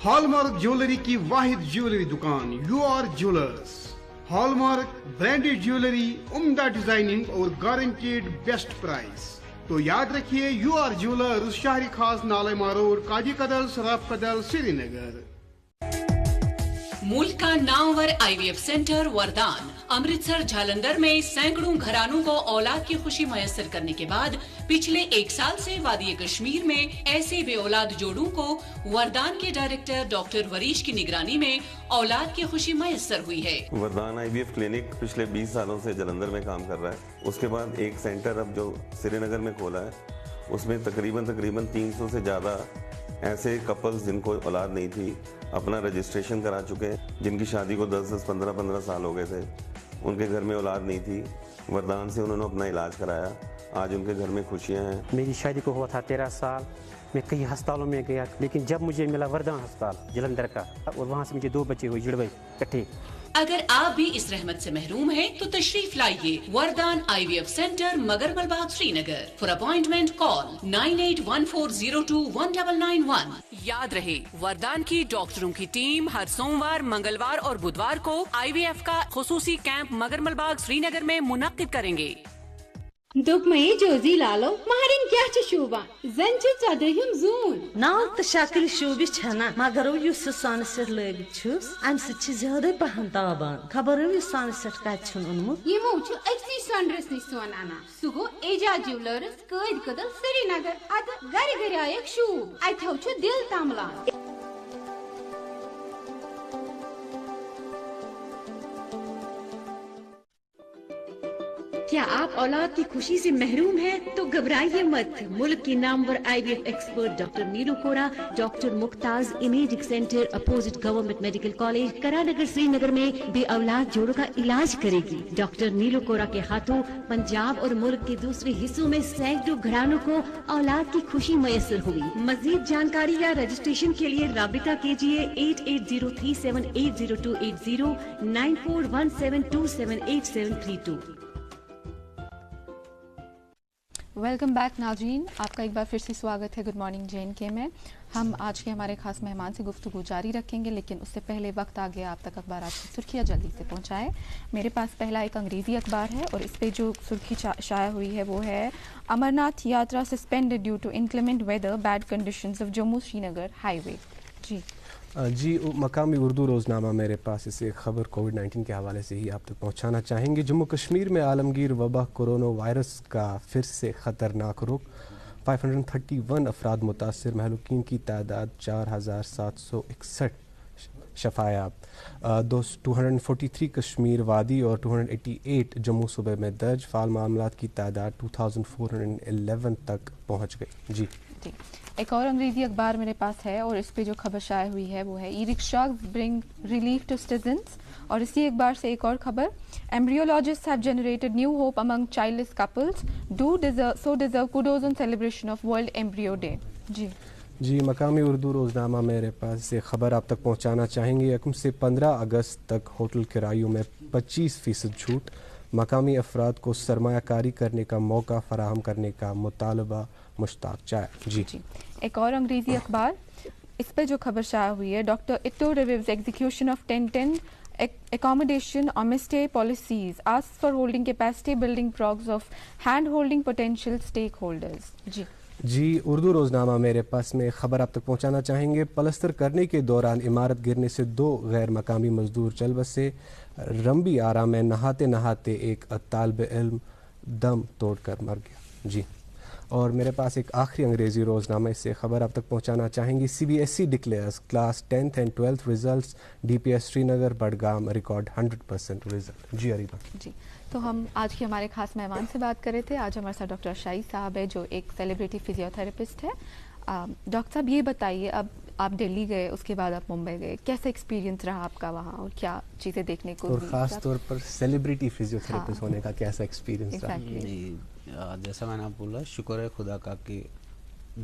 Hallmark jewellery کی واحد جیولری دکان U R jewellers. Hallmark branded jewellery, عمدہ ڈیزائننگ اور گارنٹیڈ بیسٹ پرائز. تو یاد رکھیے یو آر جیولرز, شہری خاص نالے روڈ, کاجی کدل, سراف کدل, سری نگر. ملک کا نامور IVF سینٹر وردان امرتسر جھالندر میں سینکڑوں گھرانوں کو اولاد کی خوشی میسر کرنے کے بعد پچھلے 1 سال سے وادی کشمیر میں ایسے بے اولاد جوڑوں کو وردان کے ڈائریکٹر ڈاکٹر وریش کی نگرانی میں اولاد کی خوشی میسر ہوئی ہے. وردان IVF کلینک پچھلے 20 سالوں سے جلندر میں کام کر رہا ہے. اس کے بعد ایک سینٹر اب جو سری نگر میں کھولا ہے, اس میں تقریباً 300 سے زیادہ ایسے کپلز جن کو اولاد نہیں تھی اپنا رجسٹریشن کرا چکے ہیں. جن کی شادی کو 10-15 سال ہو گئے تھے, ان کے گھر میں اولاد نہیں تھی, وردان سے انہوں نے اپنا علاج کرایا. آج ان کے گھر میں خوشیاں ہیں. میری شادی کو ہوا تھا 13 سال. میں کئی ہسپتالوں میں گیا, لیکن جب مجھے ملا وردان ہسپتال جلندر کا, اور وہاں سے مجھے 2 بچے ہوئے جڑوے کٹھے. اگر آپ بھی اس رحمت سے محروم ہیں تو تشریف لائیے وردان IVF سینٹر مگر ملباغ سری نگر. فار اپوائنٹمنٹ کال 9814021991. یاد رہے وردان کی ڈاکٹروں کی ٹیم ہر سوموار, منگلوار اور بدوار کو IVF کا خصوصی کیمپ مگر ملباغ سری نگر میں منعقد کریں گے. دوپمے جوزی لالو مہرین کیا چھ شوبان زن چھ 14 زون نال تو شکل شوبہ چھنا مگر یس سان سٹ لگت چھس ام سچ زیادہ پہن تابان. خبر یس سان سٹ کت چھن اونمت یمو چھ اکسی سونڈرس نش سون انا. سہ گو ایجاد جیولرس قید کدل سری نگر. ات گر گر آیک شوب اتھو چھ دل تملان. کیا آپ اولاد کی خوشی سے محروم ہیں تو گھبرائیے مت. ملک کی نامور IVF expert doctor Neelu Kora doctor Mumtaz imaging centre opposite government medical college Karannagar Srinagar میں بے اولاد جوڑوں کا علاج کرے گی. ڈاکٹر نیلو کورا کے ہاتھوں پنجاب اور ملک کے دوسرے حصوں میں سینکڑوں گھرانوں کو اولاد کی خوشی میسر ہوئی. مزید جانکاری یا رجسٹریشن کے لیے رابطہ کیجیے 8803780280 9417278732. ویلکم بیک ناظرین, آپ کا ایک بار پھر سے سواگت ہے گڈ مارننگ JNK میں. ہم آج کے ہمارے خاص مہمان سے گفتگو جاری رکھیں گے, لیکن اس سے پہلے وقت آ گیا آپ تک اخبارات کی سرخیاں جلدی سے پہنچائیں. میرے پاس پہلا ایک انگریزی اخبار ہے اور اس پہ جو سرخی شائع ہوئی ہے وہ ہے Amarnath Yatra suspended due to inclement weather, bad conditions of Jammu Srinagar highway. جی مقامی اردو روزنامہ میرے پاس اسے خبر کووڈ-19 کے حوالے سے ہی آپ تک پہنچانا چاہیں گے. جموں کشمیر میں عالمگیر وبا کورونا وائرس کا پھر سے خطرناک رخ. 531 افراد متاثر, مہلوکین کی تعداد 4761 شفایاب. 243 کشمیر وادی اور 288 جموں صوبے میں درج. فعال معاملات کی تعداد 2411 تک پہنچ گئی. جی ایک اور انگریزی اخبار میرے پاس ہے اور اس پہ جو خبر شائع ہوئی ہے وہ ہے e rickshaws bring relief to citizens. اور اسی اخبار سے ایک اور خبر, embryologist have generated new hope among childless couples, deserve kudos on celebration of world embryo day. جی مقامی اردو روزنامہ میرے پاس سے خبر آپ تک پہنچانا چاہیں گے. 1 سے 15 اگست تک ہوٹل کرایوں میں 25% چھوٹ. مقامی افراد کو سرمایہ کاری کرنے کا موقع فراہم کرنے کا مطالبہ مشتاق چائے. جی ایک اور انگریزی اخبار, اس پہ جو خبر شائع ہوئی ہے, doctor Itoo reviews execution of 1010 accommodation on stay policies, asks for holding capacity building progs of hand holding potential stakeholders. جی اردو روزنامہ میرے پاس میں خبر آپ تک پہنچانا چاہیں گے. پلستر کرنے کے دوران عمارت گرنے سے 2 غیر مقامی مزدور چل بسے. رمبی آرا میں نہاتے نہاتے ایک طالب علم دم توڑ کر مر گیا. جی اور میرے پاس ایک آخری انگریزی روزنامہ, اس سے خبر آپ تک پہنچانا چاہیں گی. CBSE declares class 10th and 12th results, DPS Srinagar Budgam record 100% result. جی اریبا. جی تو ہم آج کے ہمارے خاص مہمان سے بات کر رہے تھے. آج ہمارے ساتھ ڈاکٹر اشائی صاحب ہے جو ایک سیلیبریٹی فزیو تھراپسٹ ہے. ڈاکٹر صاحب یہ بتائیے, اب آپ دلی گئے, اس کے بعد آپ ممبئی گئے, کیسا ایکسپیرینس رہا آپ کا وہاں اور کیا چیزیں دیکھنے کو, اور خاص طور پر سیلیبریٹی فزیو تھراپسٹ ہونے کا کیسا ایکسپیرینس رہا؟ جیسا میں نے آپ بولا, شکر ہے خدا کا کہ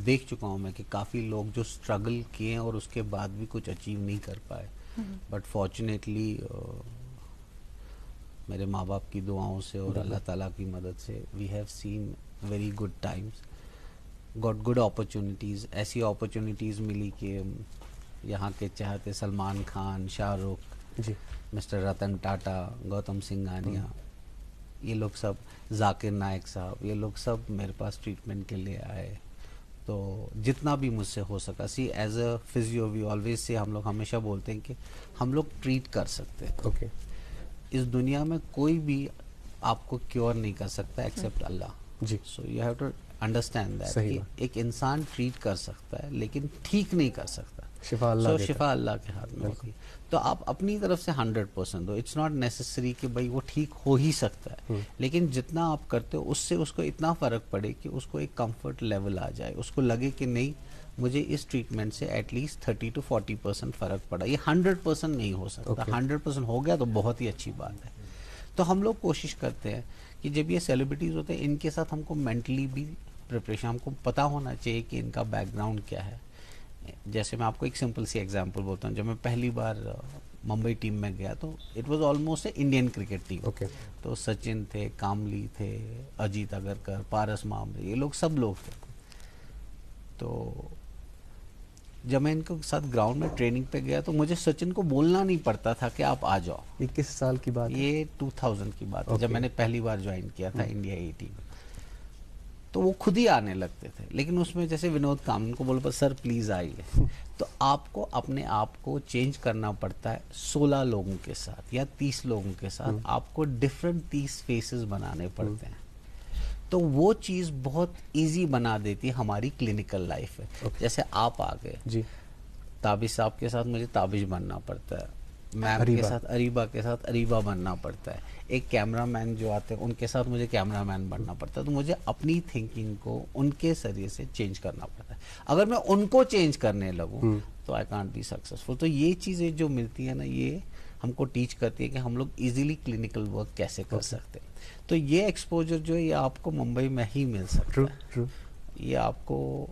دیکھ چکا ہوں میں کہ کافی لوگ جو اسٹرگل کیے اور اس کے بعد بھی کچھ اچیو نہیں کر پائے, بٹ فارچونیٹلی میرے ماں باپ کی دعاؤں سے اور اللہ تعالیٰ کی مدد سے we have seen very good times, got good opportunities. ایسی اپرچونیٹیز ملی کہ یہاں کے چاہتے سلمان خان, شاہ رخ, مسٹر رتن ٹاٹا, گوتم سنگھانیا, یہ لوگ سب, ذاکر نائک صاحب, یہ لوگ سب میرے پاس ٹریٹمنٹ کے لیے آئے. تو جتنا بھی مجھ سے ہو سکا, see as a physio we always say, ہم لوگ ہمیشہ بولتے ہیں کہ ہم لوگ ٹریٹ کر سکتے ہیں. اوکے, اس دنیا میں کوئی بھی آپ کو کیور نہیں کر سکتا ایکسیپٹ اللہ. جی, so you have to understand that کہ ایک انسان ٹریٹ کر سکتا ہے لیکن ٹھیک نہیں کر سکتا. شفا اللہ دیتا ہے. شفا اللہ کے ہاتھ میں ہوتی. تو آپ اپنی طرف سے 100% دو. اٹس ناٹ نیسسری کہ بھائی وہ ٹھیک ہو ہی سکتا ہے, لیکن جتنا آپ کرتے ہو اس سے اس کو اتنا فرق پڑے کہ اس کو ایک کمفرٹ لیول آ جائے, اس کو لگے کہ نہیں مجھے اس ٹریٹمنٹ سے ایٹ لیسٹ 30 to 40% فرق پڑا. یہ 100% نہیں ہو سکتا. 100% ہو گیا تو بہت ہی اچھی بات ہے. تو ہم لوگ کوشش کرتے ہیں کہ جب یہ سیلیبریٹیز ہوتے ہیں ان کے ساتھ ہم کو مینٹلی بھی پریپریشن, ہم کو پتہ ہونا چاہیے کہ ان کا بیک گراؤنڈ کیا ہے. جیسے میں آپ کو ایک سمپل سی ایگزامپل بولتا ہوں, جب میں پہلی بار ممبئی ٹیم میں گیا تو it was almost a Indian cricket team. تو سچن تھے, کاملی تھے, اجیت اگرکر, پارس مامرے, یہ لوگ سب لوگ تھے. تو جب میں ان کے ساتھ گراؤنڈ میں ٹریننگ پہ گیا تو مجھے سچن کو بولنا نہیں پڑتا تھا کہ آپ آ جاؤ. یہ کس سال کی بات ہے؟ یہ 2000 کی بات ہے, جب میں نے پہلی بار جوائن کیا تھا انڈیا اے ٹیم. تو وہ خود ہی آنے لگتے تھے, لیکن اس میں جیسے ونود کامن کو بولو سر پلیز آئیے, تو آپ کو اپنے آپ کو چینج کرنا پڑتا ہے 16 لوگوں کے ساتھ یا 30 لوگوں کے ساتھ. آپ کو ڈفرینٹ 30 فیسز بنانے پڑتے ہیں. تو وہ چیز بہت ایزی بنا دیتی ہے ہماری کلینکل لائف ہے. جیسے آپ آ گئے, جی, تابش صاحب کے ساتھ مجھے تابش بننا پڑتا ہے, میم کے ساتھ اریبا کے ساتھ اریبا بننا پڑتا ہے, ایک کیمرہ مین جو آتے ہیں ان کے ساتھ مجھے کیمرہ مین بننا پڑتا ہے. تو مجھے اپنی تھنکنگ کو ان کے ذریعے سے چینج کرنا پڑتا ہے. اگر میں ان کو چینج کرنے لگوں تو آئی کانٹ بی سکسیسفل. تو یہ چیزیں جو ملتی ہیں نا, یہ ہم کو ٹیچ کرتی ہے کہ ہم لوگ ایزیلی کلینکل ورک کیسے کر سکتے ہیں. تو یہ ایکسپوجر جو ہے یہ آپ کو ممبئی میں ہی مل سکتا ہے. یہ آپ کو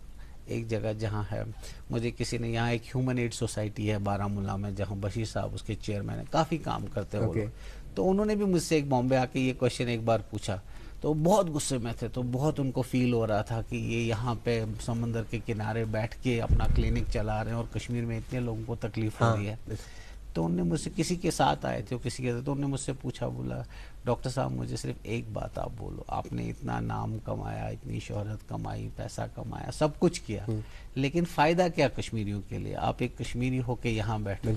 ایک جگہ جہاں ہے, مجھے کسی نے یہاں ایک ہیومن ایڈ سوسائٹی ہے بارہ مولہ میں, جہاں بشیر صاحب اس کے چیئرمین ہیں, کافی کام کرتے ہیں وہ لوگ. تو انہوں نے بھی مجھ سے ایک بامبے آ کے یہ کوشچن ایک بار پوچھا, تو بہت غصے میں تھے. تو بہت ان کو فیل ہو رہا تھا کہ یہ یہاں پہ سمندر کے کنارے بیٹھ کے اپنا کلینک چلا رہے ہیں اور کشمیر میں اتنے لوگوں کو تکلیف ہو رہی ہے. تو انہوں نے مجھ سے, کسی کے ساتھ آئے تھے, کسی کے ساتھ, تو انہوں نے مجھ سے پوچھا, بولا ڈاکٹر صاحب مجھے صرف ایک بات آپ بولو, آپ نے اتنا نام کمایا, اتنی شہرت کمائی, پیسہ کمایا, سب کچھ کیا, لیکن فائدہ کیا کشمیریوں کے لیے؟ آپ ایک کشمیری ہو کے یہاں بیٹھے.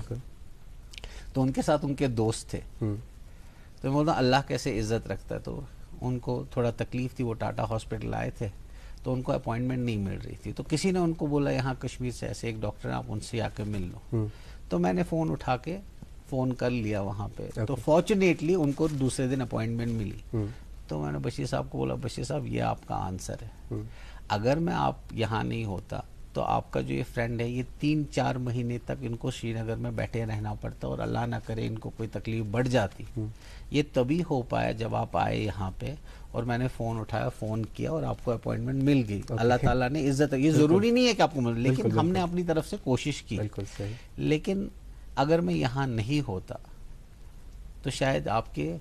تو ان کے ساتھ ان کے دوست تھے. تو میں بولتا اللہ کیسے عزت رکھتا ہے. تو ان کو تھوڑا تکلیف تھی, وہ ٹاٹا ہاسپٹل آئے تھے, تو ان کو اپوائنٹمنٹ نہیں مل رہی تھی. تو کسی نے ان کو بولا یہاں کشمیر سے ایسے ایک ڈاکٹر ہیں, آپ ان سے آ کے مل لو. تو میں نے فون اٹھا کے فون کر لیا وہاں پہ. تو فارچونیٹلی ان کو دوسرے دن اپوائنٹمنٹ ملی. تو میں نے بشیر صاحب کو بولا, بشیر صاحب یہ آپ کا آنسر ہے, اگر میں آپ یہاں نہیں ہوتا تو آپ کا جو یہ فرینڈ ہے یہ 3-4 مہینے تک ان کو شری نگر میں بیٹھے رہنا پڑتا, اور اللہ نہ کرے ان کو کوئی تکلیف بڑھ جاتی. یہ تبھی ہو پایا جب آپ آئے یہاں پہ, اور میں نے فون اٹھایا, فون کیا, اور آپ کو اپوائنٹمنٹ مل گئی. اللہ تعالیٰ نے عزت, یہ ضروری نہیں ہے کہ آپ کو مل, لیکن ہم نے اپنی طرف سے کوشش کی. لیکن اگر میں یہاں نہیں ہوتا تو شاید آپ کے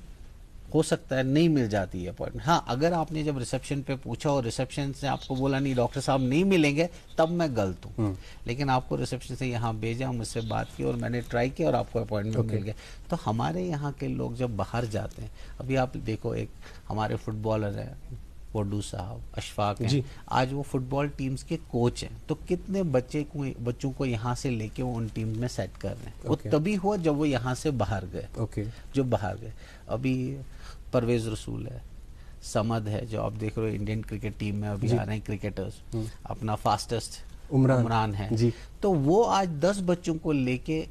ہو سکتا ہے نہیں مل جاتی ہے اپوائنٹمنٹ. ہاں, اگر آپ نے جب ریسیپشن پہ پوچھا اور ریسیپشن سے آپ کو بولا نہیں ڈاکٹر صاحب نہیں ملیں گے, تب میں غلط ہوں. لیکن آپ کو ریسیپشن سے یہاں بھیجا, مجھ سے بات کی, اور میں نے ٹرائی کیا, اور آپ کو اپوائنٹمنٹ مل گیا. تو ہمارے یہاں کے لوگ جب باہر جاتے ہیں, ابھی آپ دیکھو ایک ہمارے فٹ بالر ہیں وڈو صاحب, اشفاق ہیں, آج وہ فٹ بال ٹیمز کے کوچ ہیں. تو کتنے بچوں کو یہاں سے لے کے وہ ان ٹیم میں سیٹ کر رہے ہیں. وہ تبھی ہوا جب وہ یہاں سے باہر گئے. جو باہر گئے, ابھی پرویز رسول ہے, سمد ہے, جو آپ دیکھ رہے ہو انڈین کرکٹ ٹیم میں ابھی آ رہے ہیں کرکٹرز, اپنا فاسٹسٹ عمران ہے. تو وہ آج 10 بچوں کو لے کے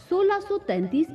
1633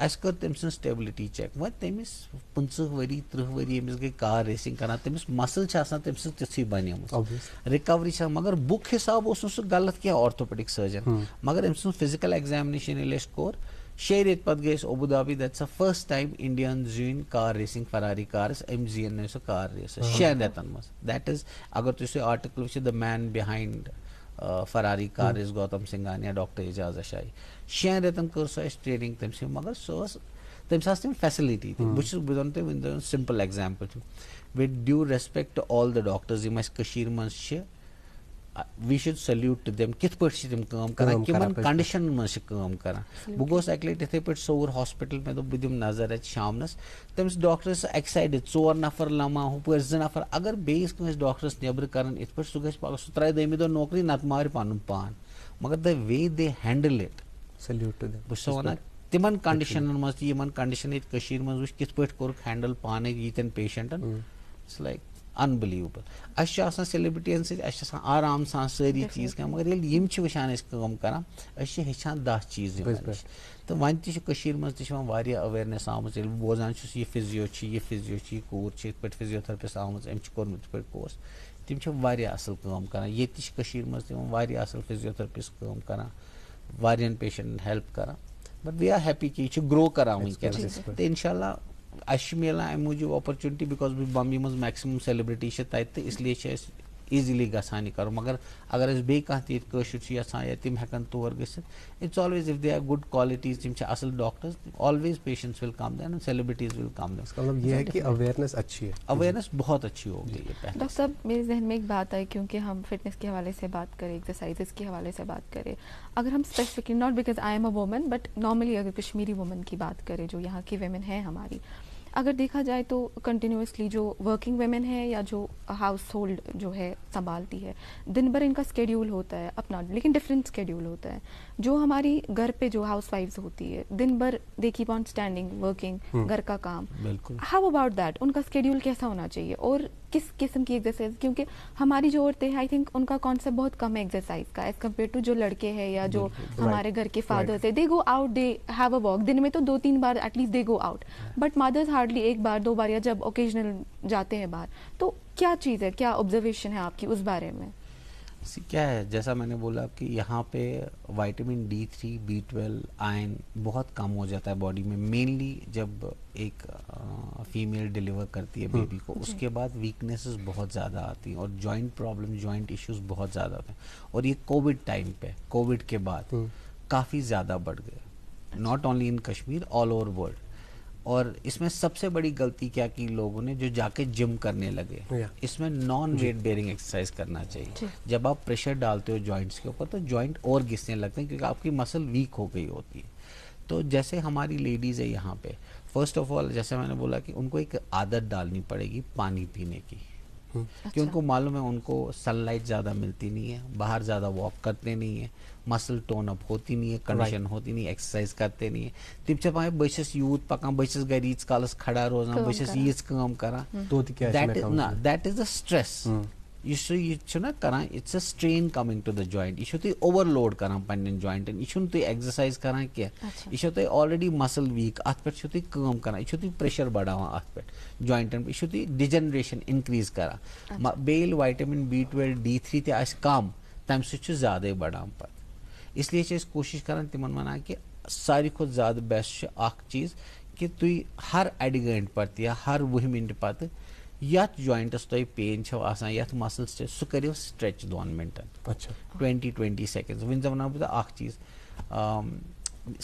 اس کر تم سن سٹیبلٹی چیک وہ تمس 50 ؤری 30 ؤری یمس گئی کار ریسنگ کران تمس مسل چھ آسان تم سن تتھی بنیمت ریکوری چھ مگر بک حساب اس سہ غلط کیا آرتھوپیڈک سرجن مگر ام سن فزیکل ایگزامنیشن یل کور 6 ریت پتہ گئی Abu Dhabi that's the first time Indian زین car racing Ferrari cars um زین سہ کار ریس 6 ریتن مز دیٹ از اگر تھی آرٹیکل وچ دا مین بہائنڈ فراری کار از گوتم سنگھانیا ڈاکٹر اعجاز اشائی 6 ریتن کر سو اس ٹریننگ تم سی مگر سو تمس تم فیسلٹی بہت بہت تم simple example with due respect to all the doctors یم کشیر مز we should salute to them کت پہ تم کام کران کمن کنڈیشن مز کام کران بہ گوس اکہ لٹہ اتھے پہ سور ہاسپٹل مے دپ بہ دم نظر ات شامنس تمس ڈاکٹرس ایکسائٹڈ 4 نفر لما ہپر 2 نفر اگر بیس کنس ڈاکٹرس نیبر کران ات پہ سہ گھس پگہ سہ ترائے دہمہ دہ نوکری نت مار پن پان مگر the way they handle it salute to them بہ چھس ونان تمن کنڈیشن مز یمن کنڈیشن یہ کشیر مز وچ کت پہ کورک ہینڈل پانے یتن پیشنٹن اٹس لائک unbelievable اس آسان سیلبرٹین سی اس آرام سان ساری چیز کر مگر یل یم وچان اس کام کران اس ہچان 10 چیز تو ون تشیر مز تہ اویئرنیس آمت یل بوزان چھس یہ فزیو یہ کور پہ فزیوتھراپسٹ آمت ام کورمت پہ کورس تم اصل کام کران یہ تشیر مز تم اصل فزیوتھراپسٹ کام کران وارین پیشنٹن ہیلپ کران بٹ وی آر ہیپی کہ یہ گرو کران ونکس تو انشاء اللہ اس ملان ام موجود اپرچونٹی بیکاز بمبئی مز میکسمم سیلبرٹی تو اس لیے ایزیلی گھان یہ کر مگر اگر اس بیٚیہِ کانٛہہ تہِ کٲشُر چھُ یژھان یا تِم ہٮ۪کن تور گٔژھِتھ it's always if they are good qualities تِم چھِ اصل doctors always patients will come then celebrities will come then. مطلب یہ ہے کہ اویئرنیس اچھی ہے, اویئرنیس بہت اچھی ہو گئی ہے. ڈاکٹر صاحب میرے ذہن میں ایک بات آئی کیونکہ ہم فٹنس کے حوالے سے بات کریں, ایکسرسائزز کے حوالے سے بات کریں, اگر ہم specifically not because I am a woman but normally اگر کشمیری وومن کی بات کریں جو یہاں کی ویمن ہیں ہماری, اگر دیکھا جائے تو کنٹینیوسلی جو ورکنگ ویمن ہے یا جو ہاؤس ہولڈ جو ہے سنبھالتی ہے, دن بھر ان کا اسکیڈیول ہوتا ہے اپنا, لیکن ڈفرینٹ اسکیڈیول ہوتا ہے. جو ہماری گھر پہ جو ہاؤس وائفز ہوتی ہے دن بھر they keep on standing working, گھر کا کام, ہاؤ اباؤٹ دیٹ, ان کا اسکیڈیول کیسا ہونا چاہیے اور کس قسم کی ایکسرسائز, کیونکہ ہماری جو عورتیں ہیں آئی تھنک ان کا کانسیپٹ بہت کم ہے ایکسرسائز کا ایز کمپیئر ٹو جو لڑکے ہیں یا جو ہمارے گھر کے فادرز ہیں. They go out, they have a walk, دن میں تو 2-3 بار at least they go out, but mothers hardly 1 بار 2 بار یا جب اوکیجنل جاتے ہیں باہر. تو کیا چیز ہے, کیا آبزرویشن ہے آپ کی اس بارے میں؟ کیا ہے, جیسا میں نے بولا کہ یہاں پہ وائٹامن D3, B12, آئرن بہت کم ہو جاتا ہے باڈی میں, مینلی جب ایک فیمیل ڈیلیور کرتی ہے بیبی کو, اس کے بعد ویکنیسز بہت زیادہ آتی ہیں اور جوائنٹ پرابلم, جوائنٹ ایشوز بہت زیادہ ہوتے ہیں. اور یہ کووڈ ٹائم پہ, کووڈ کے بعد کافی زیادہ بڑھ گئے, not only in Kashmir, all over world. اور اس میں سب سے بڑی غلطی کیا کی لوگوں نے, جو جا کے جم کرنے لگے. اس میں نان ویٹ بیئرنگ ایکسرسائز کرنا چاہیے. جب آپ پریشر ڈالتے ہو جوائنٹس کے اوپر تو جوائنٹ اور گھسنے لگتے ہیں کیونکہ آپ کی مسل ویک ہو گئی ہوتی ہے. تو جیسے ہماری لیڈیز ہے یہاں پہ, فرسٹ آف آل جیسے میں نے بولا کہ ان کو ایک عادت ڈالنی پڑے گی پانی پینے کی, کہ ان کو معلوم ہے ان کو سن لائٹ زیادہ ملتی نہیں ہے, باہر زیادہ واک کرتے نہیں ہیں, مسل ٹون اپ ہوتی نہیں ہے, کنڈیشن ہوتی نہیں, ایکسرسائز کرتے نہیں ہیں. تم چھ پانے بہٕ چھس یوت پکان, بہٕ چھس گھر ییٖتِس کالس کھڑا روزان, بہٕ چھس ییٖژ کٲم کران. دیٹ از دا سٹریس یُس یہ چھُنا کران, it's a strain coming to the joint. یہ چھو تُہۍ اوور لوڈ کران پننٮ۪ن جوائنٹن, یہ چھُنہٕ تُہۍ ایکسرسائز کران کینٛہہ, یہ چھو تُہۍ آلریڈی مسل ویک, اتھ پٮ۪ٹھ چھو تُہۍ کٲم کران, یہ چھو تُہۍ پریشر بڑھاوان اتھ پٮ۪ٹھ جوائنٹن, یہ چھو تُہۍ ڈِجنریشن انکریز کران. بیٚیہِ ییٚلہِ وائٹامن B12, D3 تہِ آسہِ کم, تمہِ سۭتۍ چھُ زیادے بڑان پتہٕ. اس لیے چھِ أسۍ کوشش کران تِمن ونان کہ ساروی کھۄتہٕ زیادٕ بیسٹ چھُ اکھ چیٖز کہ تُہۍ ہر اَڑِ گٲنٛٹہِ پتہٕ یا ہر 20 مِنٹہِ پتہٕ یتھ جوائنٹس تۄہہِ پین چھو آسان, یتھ مسلس چھِ, سُہ کٔرِو سٹریچ 2 مِنٹن, 20 سیکنڈ. وۄنۍ زن ونہٕ بہٕ تۄہہِ اکھ چیٖز,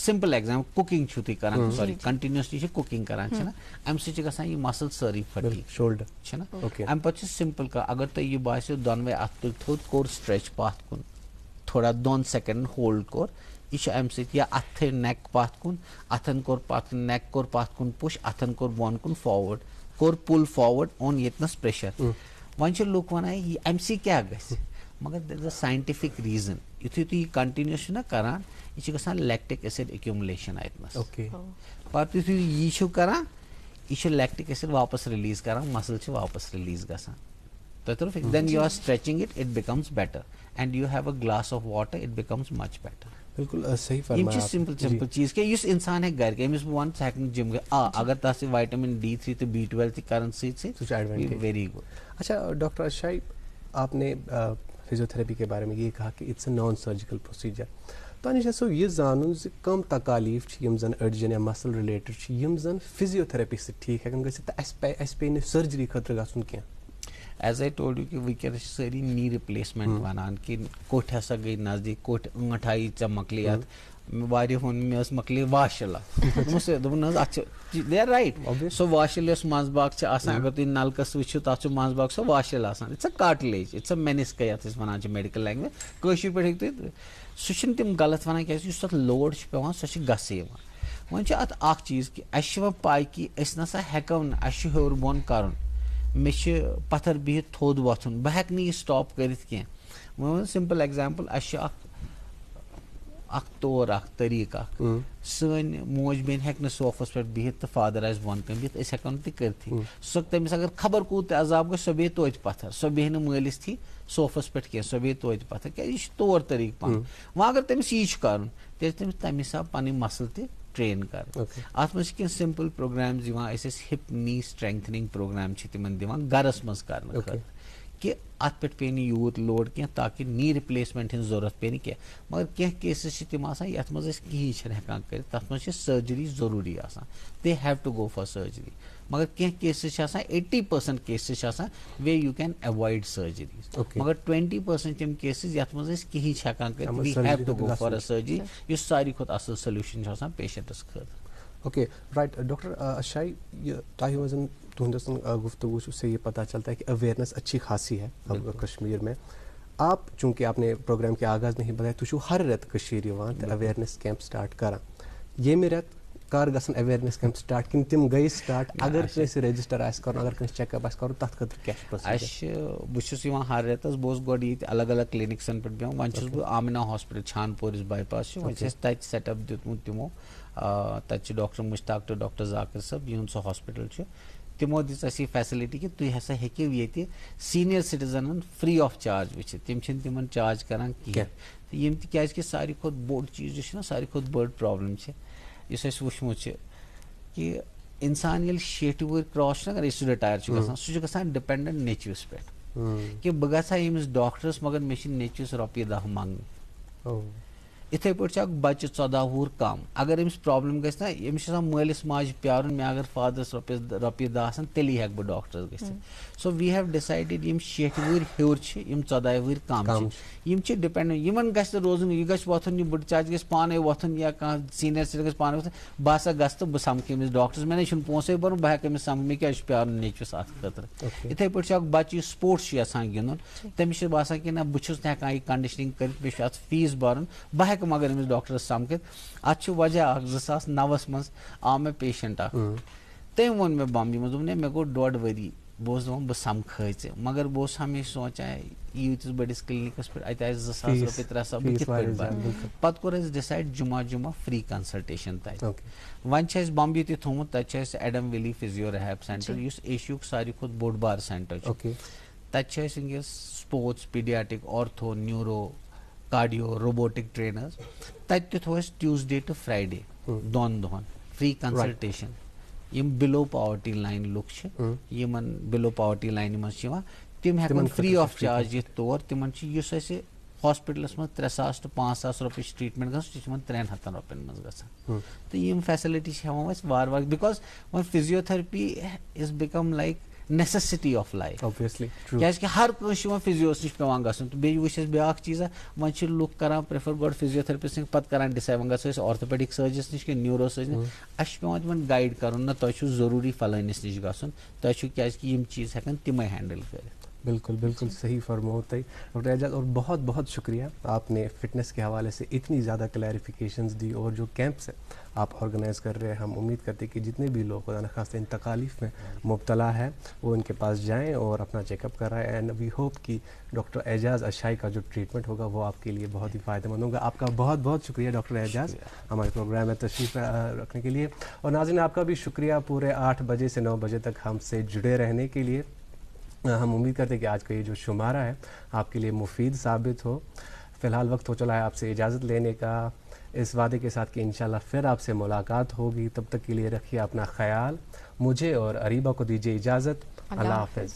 سمپل ایگزام, کُکِنگ چھُو تُہۍ کران, سوری کنٹِنیوسلی چھِ کُکِنگ کران چھِنہ, امہِ سۭتۍ چھِ گژھان یہِ مسل سٲرٕے پھٔٹی, شولڈر چھِنہ. امہِ پتہٕ چھُ سمپل کانٛہہ, اگر تۄہہِ یہِ باسیو دۄنوے اتھ تُلۍ تھوٚد, کوٚر سٹریچ پتھ کُن, تھوڑا 2 سیکنڈ ہولڈ کوٚر, یہ چھُ امہِ سۭتۍ, یا اتھ تھٲے نیک پتھ کُن, اتھن کوٚر پتھ نیک کوٚر پتھ کُن پُش, اتھن کوٚر بۄن کُن فاروٲڈ, کوٚر پُل فاروٲڈ, اوٚن ییٚتنس پریشر. وۄنۍ چھِ لُکھ ونان یہِ امہِ سۭتۍ کیٛاہ گژھِ, مگر دیر از اے ساینٹفک ریٖزن. یُتھُے تُہۍ یہِ کنٹِنیوس چھُو نا کران, یہِ چھِ گژھان لیکٹک ایسڈ ایکیوملیشن اتنس. پتہٕ یُتھُے یہِ چھُو کران, یہِ چھُ لیکٹک ایسڈ واپس ریلیٖز کران, مسل چھِ واپس ریلیٖز گژھان. تۄہہِ توٚرُو فِکر, then you are stretching it, it becomes better, and you have a glass of water, it becomes much better. بالکل صحیح فرمایا سمپل چیز کہ اس انسان ہے گھر کے امس ون ہیکن جم گئے اگر تس وائٹامن D3 تو B12 کرن ویری گڈ. اچھا ڈاکٹر اشائی, آپ نے فزیوتھراپی کے بارے میں یہ کہا کہ it's a non surgical procedure. تو نش سو یہ زانن کم تکالیف یم زن أڈجن یا مسل رلیٹڈ یم زن فزیوتھراپی سۭتۍ ٹھیک ہیکن گژھِتھ اس پے نہٕ سرجری خٲطرٕ گژھُن کینٛہہ. ایز آئی ٹولڈ یو کہ ونکس ساری نی ریپلیسمنٹ ونان کہ کوٹھ ہسا گئی نزدیک کوٹھ ٲنٹ آئی ژےٚ مکلی ات واریاہ ووٚن مےٚ ٲس مکلے واشلا دوٚپُن حظ اتھ چھِ دے آر رایٹ سۄ واشل یۄس منٛز باغ چھِ آسان اگر تُہۍ نلکس وٕچھِو تتھ چھُ منٛز باغ سۄ واشل آسان اٹس اے کاٹلیج اٹس اے مینسکے یتھ أسۍ ونان چھِ میڈیکل لینگویج کٲشِر پٲٹھۍ ہیٚکِو تُہۍ سُہ چھِنہٕ تِم غلط ونان کیازِ یُس تتھ لوڈ چھُ پیٚوان سۄ چھِ گسہٕ یِوان. وۄنۍ چھِ اتھ اکھ چیٖز کہِ اَسہِ چھِ وۄنۍ پاے کہِ أسۍ نسا ہیٚکو نہٕ اَسہِ چھُ ہیوٚر بۄن کرُن مےٚ چھِ پتھر بِہِتھ تھوٚد وۄتھُن بہٕ ہیٚکہٕ نہٕ یہِ سٹاپ کٔرِتھ کینٛہہ. وۄنۍ سمپل ایگزامپل اَسہِ چھُ اکھ طور اکھ طریٖقہٕ اکھ سٲنۍ موج بیٚنہِ ہیٚکہِ نہٕ صوفس پٮ۪ٹھ بِہِتھ تہٕ فادر آسہِ بۄن کَنۍ بِہِتھ أسۍ ہیٚکو نہٕ تہِ کٔرتھٕے. سۄ تٔمِس اگر خبر کوٗت تہِ عذاب گژھِ سۄ بیٚہہِ توتہِ پتھر سۄ بیٚہہِ نہٕ مٲلِس تھی صوفس پٮ۪ٹھ کینٛہہ سۄ بیٚہہِ توتہِ پتھر کیازِ یہِ چھُ طور طریٖقہٕ پنُن. وۄنۍ اگر تٔمِس یی چھُ کرُن تیٚلہِ چھِ تٔمِس تمہِ حساب پنٕنۍ مسل تہِ ٹرین کرٕنۍ. اتھ منٛز چھِ کینٛہہ سمپل پروگرامز یِوان أسۍ ٲسۍ ہپ نی سٹرینتھنِنگ پروگرام چھِ تِمن دِوان گرس منٛز کرنہٕ خٲطرٕ کہ اتھ پٮ۪ٹھ پیٚیہِ نہٕ یوٗت لوڈ کینٛہہ تاکہِ نی رِپلیسمنٹ ہٕنٛز ضروٗرت پیٚیہِ نہٕ کینٛہہ. مگر کینٛہہ کیسز چھِ تِم آسان یتھ منٛز أسۍ کِہیٖنۍ چھِنہٕ ہٮ۪کان کٔرِتھ تتھ منٛز چھِ سرجری ضروٗری آسان they have to go for surgery. مگر کینٛہہ کیسز چھِ آسان 80% کیسز چھِ آسان وے یوٗ کین ایوایڈ سرجریز مگر 20% تِم کیسز یتھ منٛز أسۍ کِہیٖنۍ چھِ ہٮ۪کان کٔرِتھ we have to go for a surgery یُس ساروی کھۄتہٕ اصل سولوشن چھُ آسان پیشنٹس خٲطرٕ. اوکے رائٹ ڈاکٹر اشائی, یہ تۄہہِ منٛز تُہنٛدس گفتگو سے یہ پتہ چلتا ہے کہ اویئرنیس اچھی خاصی ہے کشمیر میں. آپ چونکہ آپ نے پروگرام کے آغاز میں ہی بتایا تُہۍ چھُو ہر رٮ۪تہٕ کٔشیٖرِ یِوان تہٕ اویئرنیس کیمپ سٹارٹ کران. ییٚمہِ رٮ۪تہٕ کر گژھن اویئرنیس کیمپ سٹارٹ کِنہٕ تِم گٔے سٹارٹ اگر کٲنٛسہِ رجسٹر آسہِ کرُن اگر کٲنٛسہِ چیک اپ آسہِ کرُن تتھ خٲطرٕ کیٛاہ چھُ پروسیجر؟ اَسہِ بہٕ چھُس یِوان ہر رٮ۪تس بہٕ اوسُس گۄڈٕ ییٚتہِ الگ الگ کلینکسن پٮ۪ٹھ بیٚہوان وۄنۍ چھُس بہٕ آمنا ہاسپٹل چھانپور یُس باے پاس چھُ وۄنۍ چھِ اَسہِ تتہِ سیٹ اپ دیُتمُت تِمو تتہِ چھِ ڈاکٹر مشتاق تہٕ ڈاکٹر ذاکر صٲب یِہُنٛد سُہ ہاسپٹل چھُ تِمو دِژ اَسہِ یہِ فیسلٹی کہِ تُہۍ ہسا ہیٚکِو ییٚتہِ سیٖنیر سٹیزنن فری آف چارج وٕچھِتھ تِم چھِنہٕ تِمن چارج کران کینٛہہ. تہٕ یِم تِکیازِ کہِ ساروی کھۄتہٕ بوٚڑ چیٖز یُس چھُنہ ساروی کھۄتہٕ بٔڑ پرابلم چھِ یُس اَسہِ وٕچھمُت چھِ کہ انسان ییٚلہِ 60 وُہٕرۍ کراس چھُنہ اگر سُہ رِٹایر چھُ گژھان سُہ چھُ گژھان ڈِپینڈنٹ نیٚچوِس پٮ۪ٹھ کہ بہٕ گژھٕ ہا ییٚمِس ڈاکٹرس مگر مےٚ چھِ نیٚچوِس رۄپیہِ دہ منٛگنہِ. یِتھٕے پٲٹھۍ چھُ اکھ بچہِ 14 وُہُر کم اگر أمِس پرابلم گژھِ نا أمِس چھُ آسان مٲلِس ماجہِ پیارُن مےٚ اگر فادرس رۄپیہِ دہ آسان تیٚلی ہٮ۪کہٕ بہٕ ڈاکٹرس گٔژھِتھ. سو وی ہیو ڈِسایڈِڈ یِم 60 وُہٕرۍ ہیوٚر چھِ یِم 14 وُہٕرۍ کم چھِ یِم چھِ ڈِپینڈنٹ یِمن گژھِ نہٕ روزُن یہِ گژھِ وۄتھُن یہِ بٕڈٕ چاچہِ گژھِ پانے وۄتھُن یا کانٛہہ سیٖنیر سٹیزن گژھِ پانے وۄتھُن بہٕ ہسا گژھٕ تہٕ بہٕ سمکھٕ أمِس ڈاکٹرس مےٚ نَے چھُنہٕ پونٛسے بَرُن بہٕ ہٮ۪کہٕ أمِس سمکھِ مےٚ کیازِ چھُ پیارُن نیٚچوِس اتھ خٲطرٕ. یِتھٕے پٲٹھۍ چھُ اکھ بچہِ یُس سپورٹس چھُ یژھان گِنٛدُن تٔمِس چھُ باسان کہِ نہ بہٕ چھُس نہٕ ہٮ۪کان یہِ کنڈِشنِنگ کٔرِتھ مےٚ چھُ اتھ فیٖس برُن بہٕ ہٮ۪کہٕ مگر أمِس ڈاکٹرس سمکھِتھ. اتھ چھُ وجہ اکھ 2009 منٛز آو مےٚ پیشنٹ اکھ تٔمۍ ووٚن مےٚ بمبیہِ منٛز دوٚپُن ہے مےٚ گوٚو 1.5 ؤری بہٕ اوسُس دپان بہٕ سمکھے ژٕ مگر بہٕ اوسُس ہمیشہِ سونٛچان ییٖتِس بٔڑِس کلینِکس پٮ۪ٹھ اتہِ آسہِ 2000 رۄپیہِ 3000 بہٕ کِتھ پٲٹھۍ برٕ. پتہٕ کوٚر اسہِ ڈِسایڈ جمعہ فری کنسلٹیشن تتہِ. وۄنۍ چھُ اسہِ بمبیہِ تہِ تھوٚومُت تتہِ چھُ اسہِ Adam valley physio rehab centre یُس ایشیاہُک ساروی کھۄتہٕ بوٚڑ بار سینٹر چھُ. تتہِ چھِ اسہِ ونکیٚس sports پیڈیاٹک ortho neuro cardio robotic ٹرینٲرٕز تتہِ تہِ تھوٚو اسہِ ٹیوٗزڈے ٹُو فرٛایڈے 2 دۄہن فری کنسلٹیشن. یِم بِلو پاورٹی لاین لُکھ چھِ یِمن بِلو پاورٹی لاینہِ منٛز چھِ یِوان تِم ہٮ۪کن فری آف چارج یِتھ تور تِمن چھِ یُس اَسہِ ہاسپٹلس منٛز 3000 ٹُو 5000 رۄپیہِ چھِ ٹریٖٹمنٹ گژھان سُہ چھِ تِمن 300 رۄپین منٛز گژھان. تہٕ یِم فیسلٹی چھِ ہٮ۪وان أسۍ وارٕ وارٕ بِکاز وۄنۍ physiotherapy has become like necessity of life کیازِ کہِ ہر کٲنٛسہِ چھُ وۄنۍ فزیوس نِش پیٚوان گژھُن تہٕ بیٚیہِ وٕچھ اَسہِ بیاکھ چیٖزا وۄنۍ چھِ لُکھ کران پریفر گۄڈٕ فزیوتھرپسٹ پتہٕ کران ڈِسایڈ وۄنۍ گژھو أسۍ آرتھوپیڈک سٔرجنس نِش کِنہٕ نیوٗرو سٔرجن اَسہِ چھُ پیٚوان تِمن گایڈ کرُن نہ تۄہہِ چھُ ضروٗری فلٲنِس نِش گژھُن تۄہہِ چھُ کیازِ کہِ یِم چیٖز ہٮ۪کن تِمے ہینڈل کٔرِتھ. بالکل بالکل صحیح فرماؤ تھی ڈاکٹر اعجاز اور بہت بہت شکریہ آپ نے فٹنس کے حوالے سے اتنی زیادہ کلیریفیکیشنز دی اور جو کیمپس ہیں آپ آرگنائز کر رہے ہیں ہم امید کرتے ہیں کہ جتنے بھی لوگ خدا نخواستہ ان تکالیف میں مبتلا ہے وہ ان کے پاس جائیں اور اپنا چیک اپ کرائیں اینڈ وی ہوپ کہ ڈاکٹر اعجاز اشائی کا جو ٹریٹمنٹ ہوگا وہ آپ کے لیے بہت ہی فائدہ مند ہوگا. آپ کا بہت بہت شکریہ ڈاکٹر اعجاز ہمارے پروگرام میں تشریف رکھنے کے لیے. اور ناظرین آپ کا بھی شکریہ پورے 8 بجے سے 9 بجے تک ہم سے جڑے رہنے کے لیے. ہم امید کرتے ہیں کہ آج کا یہ جو شمارہ ہے آپ کے لیے مفید ثابت ہو. فی الحال وقت ہو چلا ہے آپ سے اجازت لینے کا. اس وعدے کے ساتھ کہ انشاءاللہ پھر آپ سے ملاقات ہوگی. تب تک کے لیے رکھیے اپنا خیال. مجھے اور اریبہ کو دیجیے اجازت. اللہ حافظ.